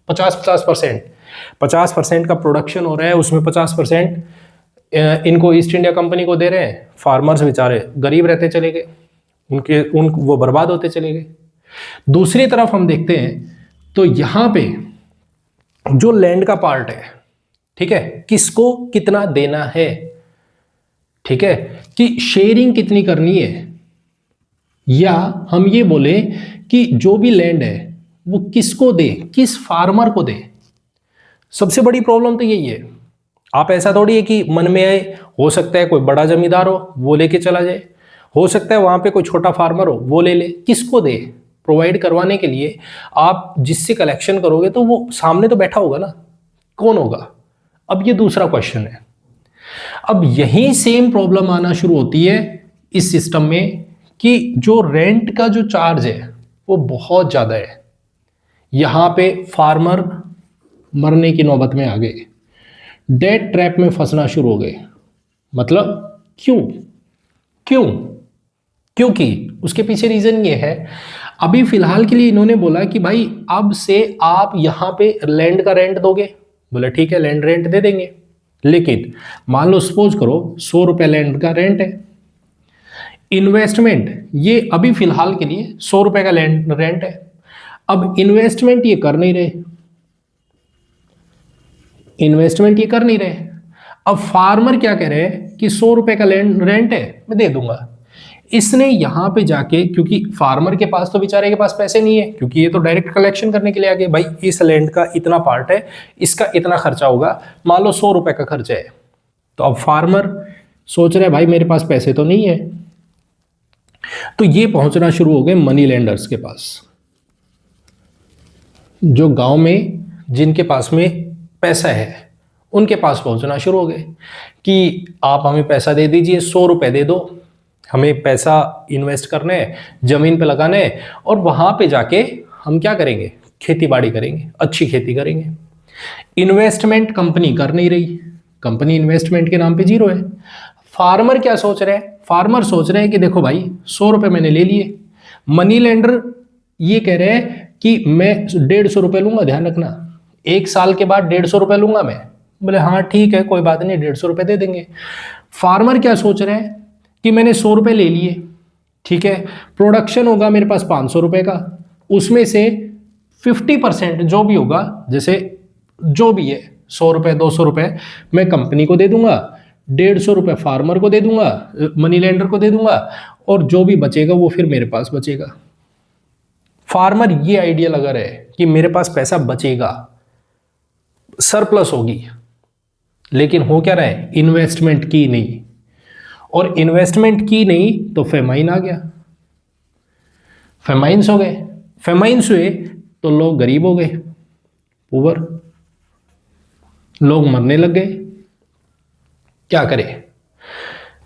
50% का प्रोडक्शन हो रहा है, उसमें 50% इनको ईस्ट इंडिया कंपनी को दे रहे हैं, फार्मर्स बेचारे गरीब रहते चले गए, वो बर्बाद होते चले गए। दूसरी तरफ हम देखते हैं तो यहां पे जो लैंड का पार्ट है, ठीक है, किसको कितना देना है, ठीक है, कि शेयरिंग कितनी करनी है, या हम ये बोले कि जो भी लैंड है वो किसको दे, किस फार्मर को दे। सबसे बड़ी प्रॉब्लम तो यही है। आप ऐसा थोड़ी है कि मन में आए, हो सकता है कोई बड़ा जमींदार हो वो लेके चला जाए, हो सकता है वहां पे कोई छोटा फार्मर हो वो ले ले, किसको दे। प्रोवाइड करवाने के लिए आप जिससे कलेक्शन करोगे तो वो सामने तो बैठा होगा ना, कौन होगा। अब ये दूसरा क्वेश्चन है। अब यही सेम प्रॉब्लम आना शुरू होती है इस सिस्टम में कि जो रेंट का जो चार्ज है वो बहुत ज्यादा है। यहां पे फार्मर मरने की नौबत में आ गए, डेट ट्रैप में फंसना शुरू हो गए। मतलब क्योंकि उसके पीछे रीजन ये है, अभी फिलहाल के लिए इन्होंने बोला कि भाई अब से आप यहां पे लैंड का रेंट दोगे, बोले ठीक है लैंड रेंट दे देंगे, लेकिन मान लो सपोज करो 100 रुपए लैंड का रेंट है, इन्वेस्टमेंट ये अभी फिलहाल के लिए 100 रुपए का लैंड रेंट है। अब इन्वेस्टमेंट ये कर नहीं रहे, अब फार्मर क्या कह रहे हैं कि 100 रुपए का लैंड रेंट है मैं दे दूंगा। इसने यहां पे जाके, क्योंकि फार्मर के पास तो बेचारे के पास पैसे नहीं है, क्योंकि ये तो डायरेक्ट कलेक्शन करने के लिए आ गए, भाई इस लैंड का इतना पार्ट है, इसका इतना खर्चा होगा, मान लो 100 रुपए का खर्चा है। तो अब फार्मर सोच रहे भाई मेरे पास पैसे तो नहीं है, तो ये पहुंचना शुरू हो गए मनी लेंडर्स के पास, जो गांव में जिनके पास में पैसा है उनके पास पहुंचना शुरू हो गए कि आप हमें पैसा दे दीजिए, 100 रुपए दे दो, हमें पैसा इन्वेस्ट करना है, जमीन पे लगाना है, और वहां पे जाके हम क्या करेंगे, खेती बाड़ी करेंगे, अच्छी खेती करेंगे। इन्वेस्टमेंट कंपनी कर नहीं रही, कंपनी इन्वेस्टमेंट के नाम पे जीरो है। फार्मर क्या सोच रहे हैं, फार्मर सोच रहे हैं कि देखो भाई 100 रुपए मैंने ले लिए, मनी लेंडर ये कह रहे हैं कि मैं 150 रुपए लूंगा, ध्यान रखना 1 साल के बाद 150 रुपए लूंगा मैं, बोले हाँ ठीक है कोई बात नहीं 150 रुपए दे देंगे। फार्मर क्या सोच रहे हैं कि मैंने 100 रुपए ले लिए, ठीक है, प्रोडक्शन होगा मेरे पास 500 रुपए का, उसमें से 50% जो भी होगा, जैसे जो भी है 100 रुपए 200 रुपए मैं कंपनी को दे दूंगा, 150 रुपए फार्मर को दे दूंगा, मनी लेंडर को दे दूंगा, और जो भी बचेगा वो फिर मेरे पास बचेगा। फार्मर ये आइडिया लगा रहे कि मेरे पास पैसा बचेगा, सरप्लस होगी, लेकिन हो क्या रहा है, इन्वेस्टमेंट की नहीं, और इन्वेस्टमेंट की नहीं तो फेमाइन आ गया, फेमाइन्स हो गए, फेमाइन्स हुए तो लोग गरीब हो गए, पुअर, लोग मरने लग गए। क्या करें,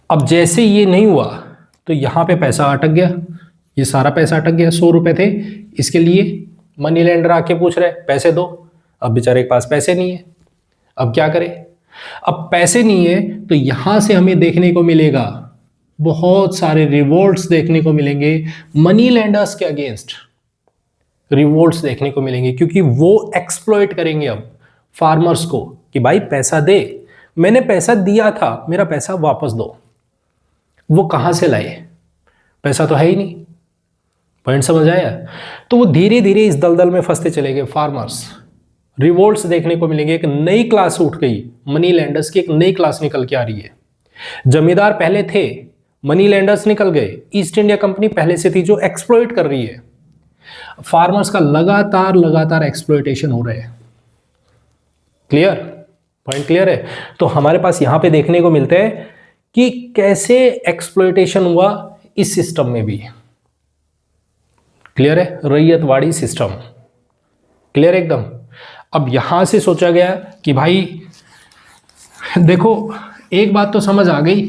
अब जैसे ये नहीं हुआ तो यहां पे पैसा अटक गया, ये सारा पैसा अटक गया, 100 रुपए थे, इसके लिए मनी लेंडर आके पूछ रहे पैसे दो, अब बेचारे के पास पैसे नहीं है, अब क्या करें। अब पैसे नहीं है तो यहां से हमें देखने को मिलेगा बहुत सारे रिवोल्ट्स देखने को मिलेंगे, मनी लेंडर्स के अगेंस्ट रिवोल्ट्स देखने को मिलेंगे, क्योंकि वो एक्सप्लॉइट करेंगे अब फार्मर्स को कि भाई पैसा दे, मैंने पैसा दिया था, मेरा पैसा वापस दो। वो कहां से लाए? पैसा तो है ही नहीं। पॉइंट समझ आया? तो वो धीरे धीरे इस दलदल में फंसते चले गए। फार्मर्स रिवोल्ट्स देखने को मिलेंगे, एक नई क्लास उठ गई, मनी लैंडर्स की एक नई क्लास निकल के आ रही है। जमींदार पहले थे, मनी लैंडर्स निकल गए, ईस्ट इंडिया कंपनी पहले से थी जो एक्सप्लॉइट कर रही है। फार्मर्स का लगातार लगातार एक्सप्लॉइटेशन हो रहा है। क्लियर? पॉइंट क्लियर है? तो हमारे पास यहां पे देखने को मिलता है कि कैसे एक्सप्लॉइटेशन हुआ इस सिस्टम में भी। क्लियर है? रैयतवाड़ी सिस्टम। क्लियर एकदम? अब यहां से सोचा गया कि भाई देखो, एक बात तो समझ आ गई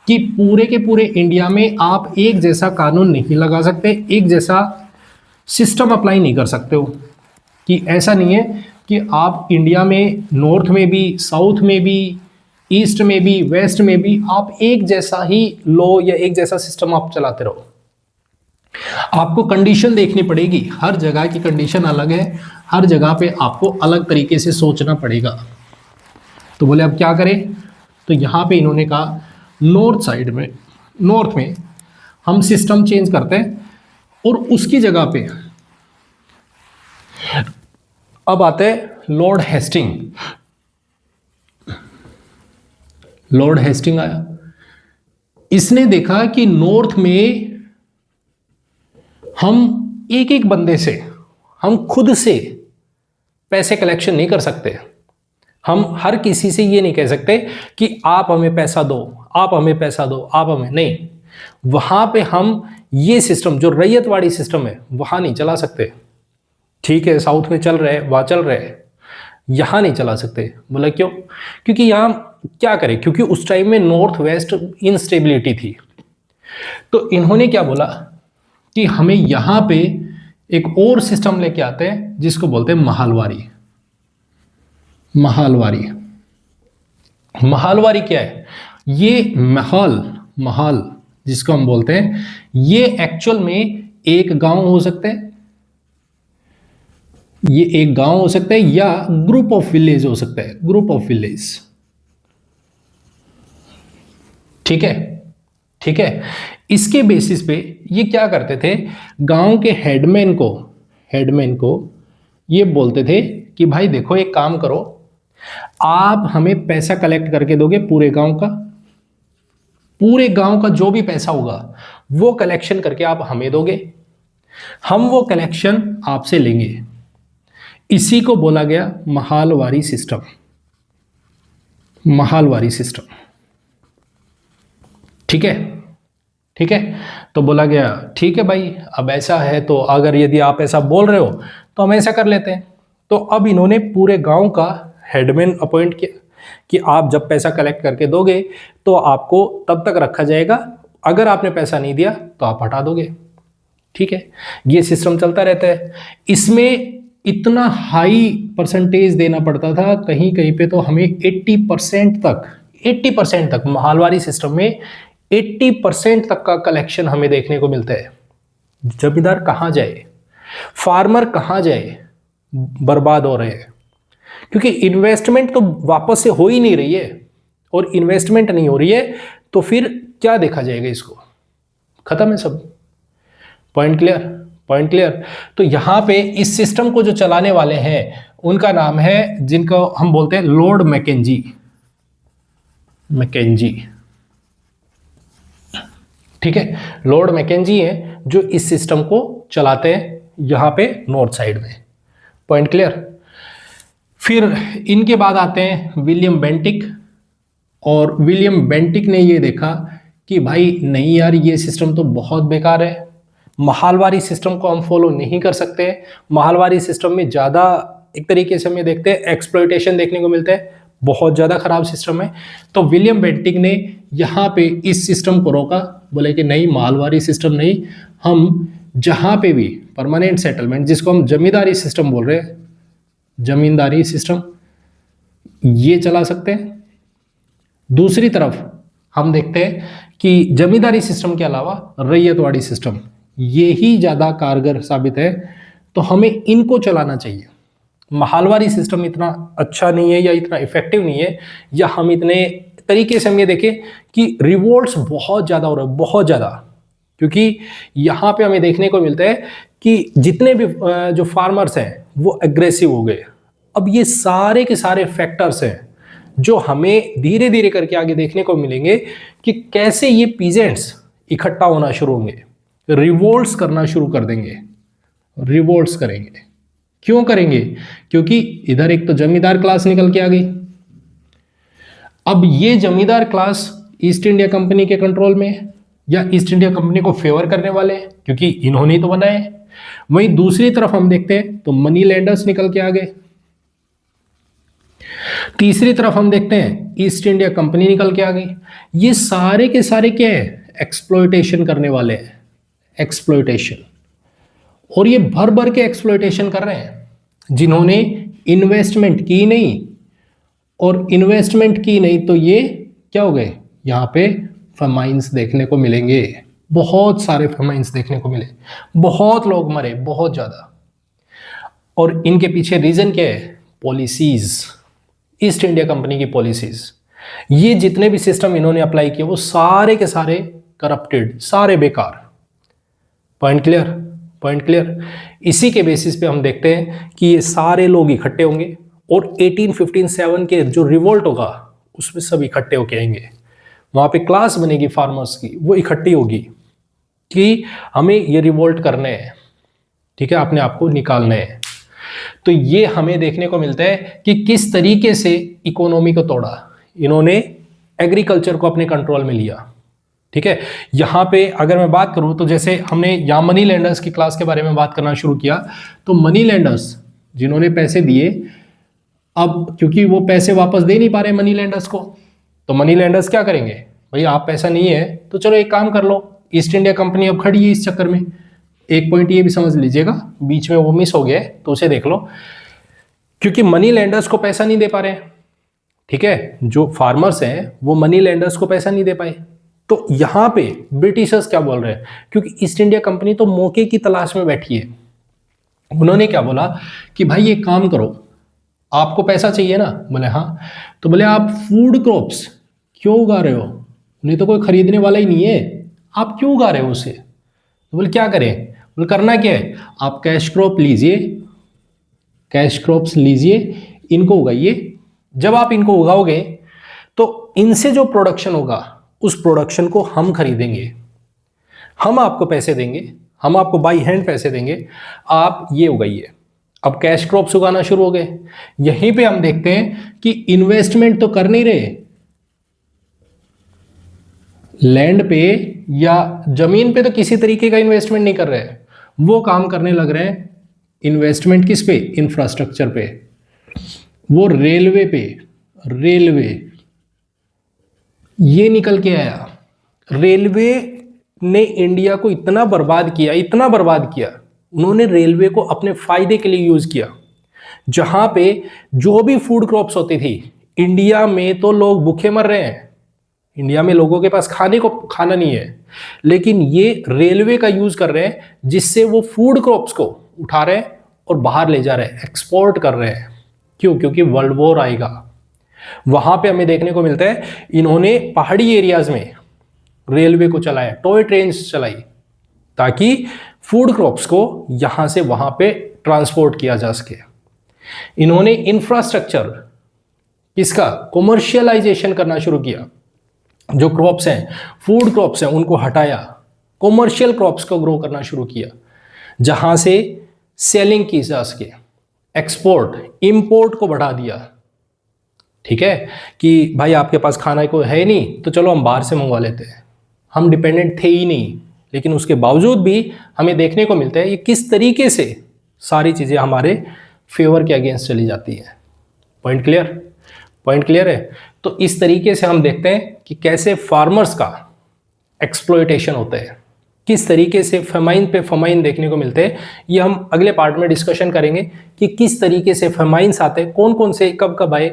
कि पूरे के पूरे इंडिया में आप एक जैसा कानून नहीं लगा सकते, एक जैसा सिस्टम अप्लाई नहीं कर सकते हो। कि ऐसा नहीं है कि आप इंडिया में नॉर्थ में भी, साउथ में भी, ईस्ट में भी, वेस्ट में भी आप एक जैसा ही लॉ या एक जैसा सिस्टम आप चलाते रहो। आपको कंडीशन देखनी पड़ेगी, हर जगह की कंडीशन अलग है, हर जगह पे आपको अलग तरीके से सोचना पड़ेगा। तो बोले अब क्या करें? तो यहाँ पे इन्होंने कहा नॉर्थ साइड में, नॉर्थ में हम सिस्टम चेंज करते हैं और उसकी जगह पे अब आते हैं लॉर्ड हेस्टिंग। लॉर्ड हेस्टिंग आया, इसने देखा कि नॉर्थ में हम एक एक बंदे से, हम खुद से पैसे कलेक्शन नहीं कर सकते। हम हर किसी से ये नहीं कह सकते कि आप हमें पैसा दो, आप हमें पैसा दो, आप हमें नहीं। वहां पे हम ये सिस्टम जो रैयतवाड़ी सिस्टम है वहां नहीं चला सकते। ठीक है, साउथ में चल रहे हैं, वहां चल रहे हैं, यहां नहीं चला सकते। बोला क्यों? क्योंकि यहां क्या करें, क्योंकि उस टाइम में नॉर्थ वेस्ट इंस्टेबिलिटी थी। तो इन्होंने क्या बोला कि हमें यहां पे एक और सिस्टम लेके आते हैं जिसको बोलते हैं महालवारी। महालवारी, महालवारी क्या है? ये महल जिसको हम बोलते हैं, ये एक्चुअल में एक गांव हो सकता है, ये एक गांव हो सकता है या ग्रुप ऑफ विलेज हो सकता है, ग्रुप ऑफ विलेज। ठीक है? ठीक है, इसके बेसिस पे ये क्या करते थे, गांव के हेडमैन को ये बोलते थे कि भाई देखो एक काम करो, आप हमें पैसा कलेक्ट करके दोगे पूरे गांव का जो भी पैसा होगा वो कलेक्शन करके आप हमें दोगे, हम वो कलेक्शन आपसे लेंगे। इसी को बोला गया महालवारी सिस्टम। महालवारी सिस्टम। ठीक है? ठीक है, तो बोला गया ठीक है भाई, अब ऐसा है तो अगर यदि आप ऐसा बोल रहे हो तो हम ऐसा कर लेते हैं। तो अब इन्होंने पूरे गांव का हेडमैन अपॉइंट किया कि आप जब पैसा कलेक्ट करके दोगे तो आपको तब तक रखा जाएगा, अगर आपने पैसा नहीं दिया तो आप हटा दोगे। ठीक है, ये सिस्टम चलता रहता है। इसमें इतना हाई परसेंटेज देना पड़ता था, कहीं कहीं पे तो हमें 80% तक महालवारी सिस्टम में 80% तक का कलेक्शन हमें देखने को मिलता है। जमींदार कहाँ जाए, फार्मर कहाँ जाए, बर्बाद हो रहे हैं, क्योंकि इन्वेस्टमेंट तो वापस से हो ही नहीं रही है, और इन्वेस्टमेंट नहीं हो रही है तो फिर क्या देखा जाएगा, इसको खत्म है सब। Point clear? Point clear? तो यहां पे इस सिस्टम को जो चलाने वाले हैं उनका नाम है, जिनको हम बोलते हैं लॉर्ड मैकेंजी। ठीक है, लॉर्ड मैकेंजी है जो इस सिस्टम को चलाते हैं यहां पे नॉर्थ साइड में। Point clear? फिर इनके बाद आते हैं विलियम बेंटिक, और विलियम बेंटिक ने ये देखा कि भाई नहीं यार, ये सिस्टम तो बहुत बेकार है, महालवारी सिस्टम को हम फॉलो नहीं कर सकते। महालवारी सिस्टम में ज़्यादा एक तरीके से हमें देखते हैं एक्सप्लॉइटेशन देखने को मिलता है, बहुत ज़्यादा खराब सिस्टम है। तो विलियम बेंटिक ने यहाँ पे इस सिस्टम को रोका, बोले कि नहीं, महालवारी सिस्टम नहीं, हम जहाँ पे भी परमानेंट सेटलमेंट, जिसको हम जमींदारी सिस्टम बोल रहे हैं, जमींदारी सिस्टम, ये चला सकते हैं। दूसरी तरफ हम देखते हैं कि जमींदारी सिस्टम के अलावा रैयतवाड़ी सिस्टम, ये ही ज़्यादा कारगर साबित है, तो हमें इनको चलाना चाहिए। महालवारी सिस्टम इतना अच्छा नहीं है या इतना इफेक्टिव नहीं है, या हम इतने तरीके से हम ये देखें कि रिवोल्ट्स बहुत ज़्यादा हो रहे हैं, बहुत ज़्यादा। क्योंकि यहाँ पे हमें देखने को मिलता है कि जितने भी जो फार्मर्स हैं वो एग्रेसिव हो गए। अब ये सारे के सारे फैक्टर्स हैं जो हमें धीरे धीरे करके आगे देखने को मिलेंगे कि कैसे ये पीजेंट्स इकट्ठा होना शुरू होंगे, रिवोल्ट्स करना शुरू कर देंगे, रिवोल्ट्स करेंगे। क्यों करेंगे? क्योंकि इधर एक तो जमींदार क्लास निकल के आ गई। अब ये जमींदार क्लास ईस्ट इंडिया कंपनी के कंट्रोल में है या ईस्ट इंडिया कंपनी को फेवर करने वाले हैं, क्योंकि इन्होंने ही तो बनाए। वहीं दूसरी तरफ हम देखते हैं तो मनी लैंडर्स निकल के आ गए। तीसरी तरफ हम देखते हैं ईस्ट इंडिया कंपनी निकल के आ गई। ये सारे के सारे क्या है? एक्सप्लॉयटेशन करने वाले हैं, एक्सप्लॉयटेशन। और ये भर भर के एक्सप्लॉयटेशन कर रहे हैं। जिन्होंने इन्वेस्टमेंट की नहीं, और इन्वेस्टमेंट की नहीं तो ये क्या हो गए? यहाँ पे फेमाइंस देखने को मिलेंगे, बहुत सारे फेमाइंस देखने को मिले, बहुत लोग मरे, बहुत ज़्यादा। और इनके पीछे रीज़न क्या है? पॉलिसीज़, ईस्ट इंडिया कंपनी की पॉलिसीज़। ये जितने भी सिस्टम इन्होंने अप्लाई किए वो सारे के सारे करप्टेड, सारे बेकार। Point clear? Point clear? इसी के बेसिस पे हम देखते हैं कि ये सारे लोग इकट्ठे होंगे और 1857 के जो रिवोल्ट होगा उसमें सब इकट्ठे होके आएंगे। वहाँ पे क्लास बनेगी फार्मर्स की, वो इकट्ठी होगी कि हमें ये रिवोल्ट करने हैं, ठीक है, अपने आप को निकालने हैं। तो ये हमें देखने को मिलता है कि किस तरीके से इकोनॉमी को तोड़ा इन्होंने, एग्रीकल्चर को अपने कंट्रोल में लिया। ठीक है, यहाँ पे अगर मैं बात करूँ तो जैसे हमने यहाँ मनी लैंडर्स की क्लास के बारे में बात करना शुरू किया, तो मनी लैंडर्स जिन्होंने पैसे दिए, अब क्योंकि वो पैसे वापस दे नहीं पा रहे मनी लैंडर्स को, तो मनी लैंडर्स क्या करेंगे? भाई आप पैसा नहीं है तो चलो एक काम कर लो, ईस्ट इंडिया कंपनी अब खड़ी है इस चक्कर में। एक पॉइंट ये भी समझ लीजिएगा, बीच में वो मिस हो गया तो उसे देख लो। क्योंकि मनी लैंडर्स को पैसा नहीं दे पा रहे हैं, ठीक है, जो फार्मर्स हैं वो मनी लैंडर्स को पैसा नहीं दे पाए, तो यहां पे ब्रिटिशर्स क्या बोल रहे हैं? क्योंकि ईस्ट इंडिया कंपनी तो मौके की तलाश में बैठी है। उन्होंने क्या बोला कि भाई एक काम करो, आपको पैसा चाहिए ना? बोले हाँ। तो बोले आप फूड क्रॉप्स क्यों उगा रहे हो? उन्हें तो कोई खरीदने वाला ही नहीं है, आप क्यों उगा रहे हो उसे? तो बोले क्या करें? बोले करना क्या है, आप कैश क्रॉप लीजिए, कैश क्रॉप्स लीजिए, इनको उगाइए। जब आप इनको उगाओगे तो इनसे जो प्रोडक्शन होगा उस प्रोडक्शन को हम खरीदेंगे, हम आपको पैसे देंगे, हम आपको बाई हैंड पैसे देंगे, आप ये उगाइए। अब कैश क्रॉप्स उगाना शुरू हो गए। यहीं पे हम देखते हैं कि इन्वेस्टमेंट तो कर नहीं रहे लैंड पे या जमीन पे, तो किसी तरीके का इन्वेस्टमेंट नहीं कर रहे हैं, वो काम करने लग रहे हैं इन्वेस्टमेंट किस पे? इंफ्रास्ट्रक्चर पे, वो रेलवे पे, रेलवे ये निकल के आया। रेलवे ने इंडिया को इतना बर्बाद किया, इतना बर्बाद किया, उन्होंने रेलवे को अपने फायदे के लिए यूज किया। जहां पे जो भी फूड क्रॉप्स होती थी, इंडिया में तो लोग भूखे मर रहे हैं, इंडिया में लोगों के पास खाने को खाना नहीं है, लेकिन ये रेलवे का यूज कर रहे हैं जिससे वो फूड क्रॉप्स को उठा रहे हैं और बाहर ले जा रहे हैं, एक्सपोर्ट कर रहे हैं। क्यों? क्योंकि वर्ल्ड वॉर आएगा। वहां पे हमें देखने को मिलता है इन्होंने पहाड़ी एरियाज में रेलवे को चलाया, टॉय ट्रेन्स चलाई, ताकि फूड क्रॉप्स को यहां से वहां पे ट्रांसपोर्ट किया जा सके। इन्होंने इंफ्रास्ट्रक्चर इसका कॉमर्शियलाइजेशन करना शुरू किया। जो क्रॉप्स हैं, फूड क्रॉप्स हैं, उनको हटाया, कॉमर्शियल क्रॉप्स को ग्रो करना शुरू किया, जहां से सेलिंग की जा सके, एक्सपोर्ट, इंपोर्ट को बढ़ा दिया। ठीक है, कि भाई आपके पास खाना को है नहीं तो चलो हम बाहर से मंगवा लेते हैं, हम डिपेंडेंट थे ही नहीं, लेकिन उसके बावजूद भी हमें देखने को मिलता है ये किस तरीके से सारी चीज़ें हमारे फेवर के अगेंस्ट चली जाती हैं। Point clear? पॉइंट क्लियर है? तो इस तरीके से हम देखते हैं कि कैसे फार्मर्स का एक्सप्लॉयटेशन होता है, किस तरीके से फेमाइन पे फेमाइन देखने को मिलते हैं। ये हम अगले पार्ट में डिस्कशन करेंगे कि किस तरीके से फेमाइंस आते हैं, कौन कौन से कब कब आए,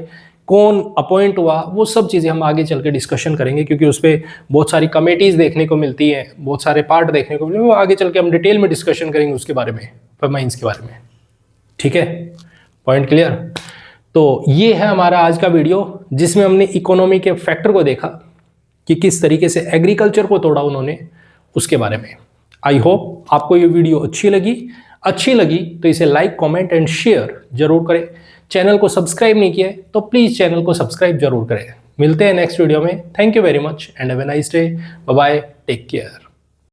कौन अपॉइंट हुआ, वो सब चीज़ें हम आगे चल के डिस्कशन करेंगे, क्योंकि उस पर बहुत सारी कमेटीज़ देखने को मिलती हैं, बहुत सारे पार्ट देखने को मिलते हैं, वो आगे चल के हम डिटेल में डिस्कशन करेंगे उसके बारे में, फेमाइंस के बारे में। ठीक है, पॉइंट क्लियर? तो ये है हमारा आज का वीडियो जिसमें हमने इकोनॉमी के फैक्टर को देखा कि किस तरीके से एग्रीकल्चर को तोड़ा उन्होंने, उसके बारे में। आई होप आपको ये वीडियो अच्छी लगी तो इसे लाइक, कमेंट एंड शेयर जरूर करें। चैनल को सब्सक्राइब नहीं किया है तो प्लीज चैनल को सब्सक्राइब जरूर करें। मिलते हैं नेक्स्ट वीडियो में। Thank you very much and have a nice day. Bye bye, take care.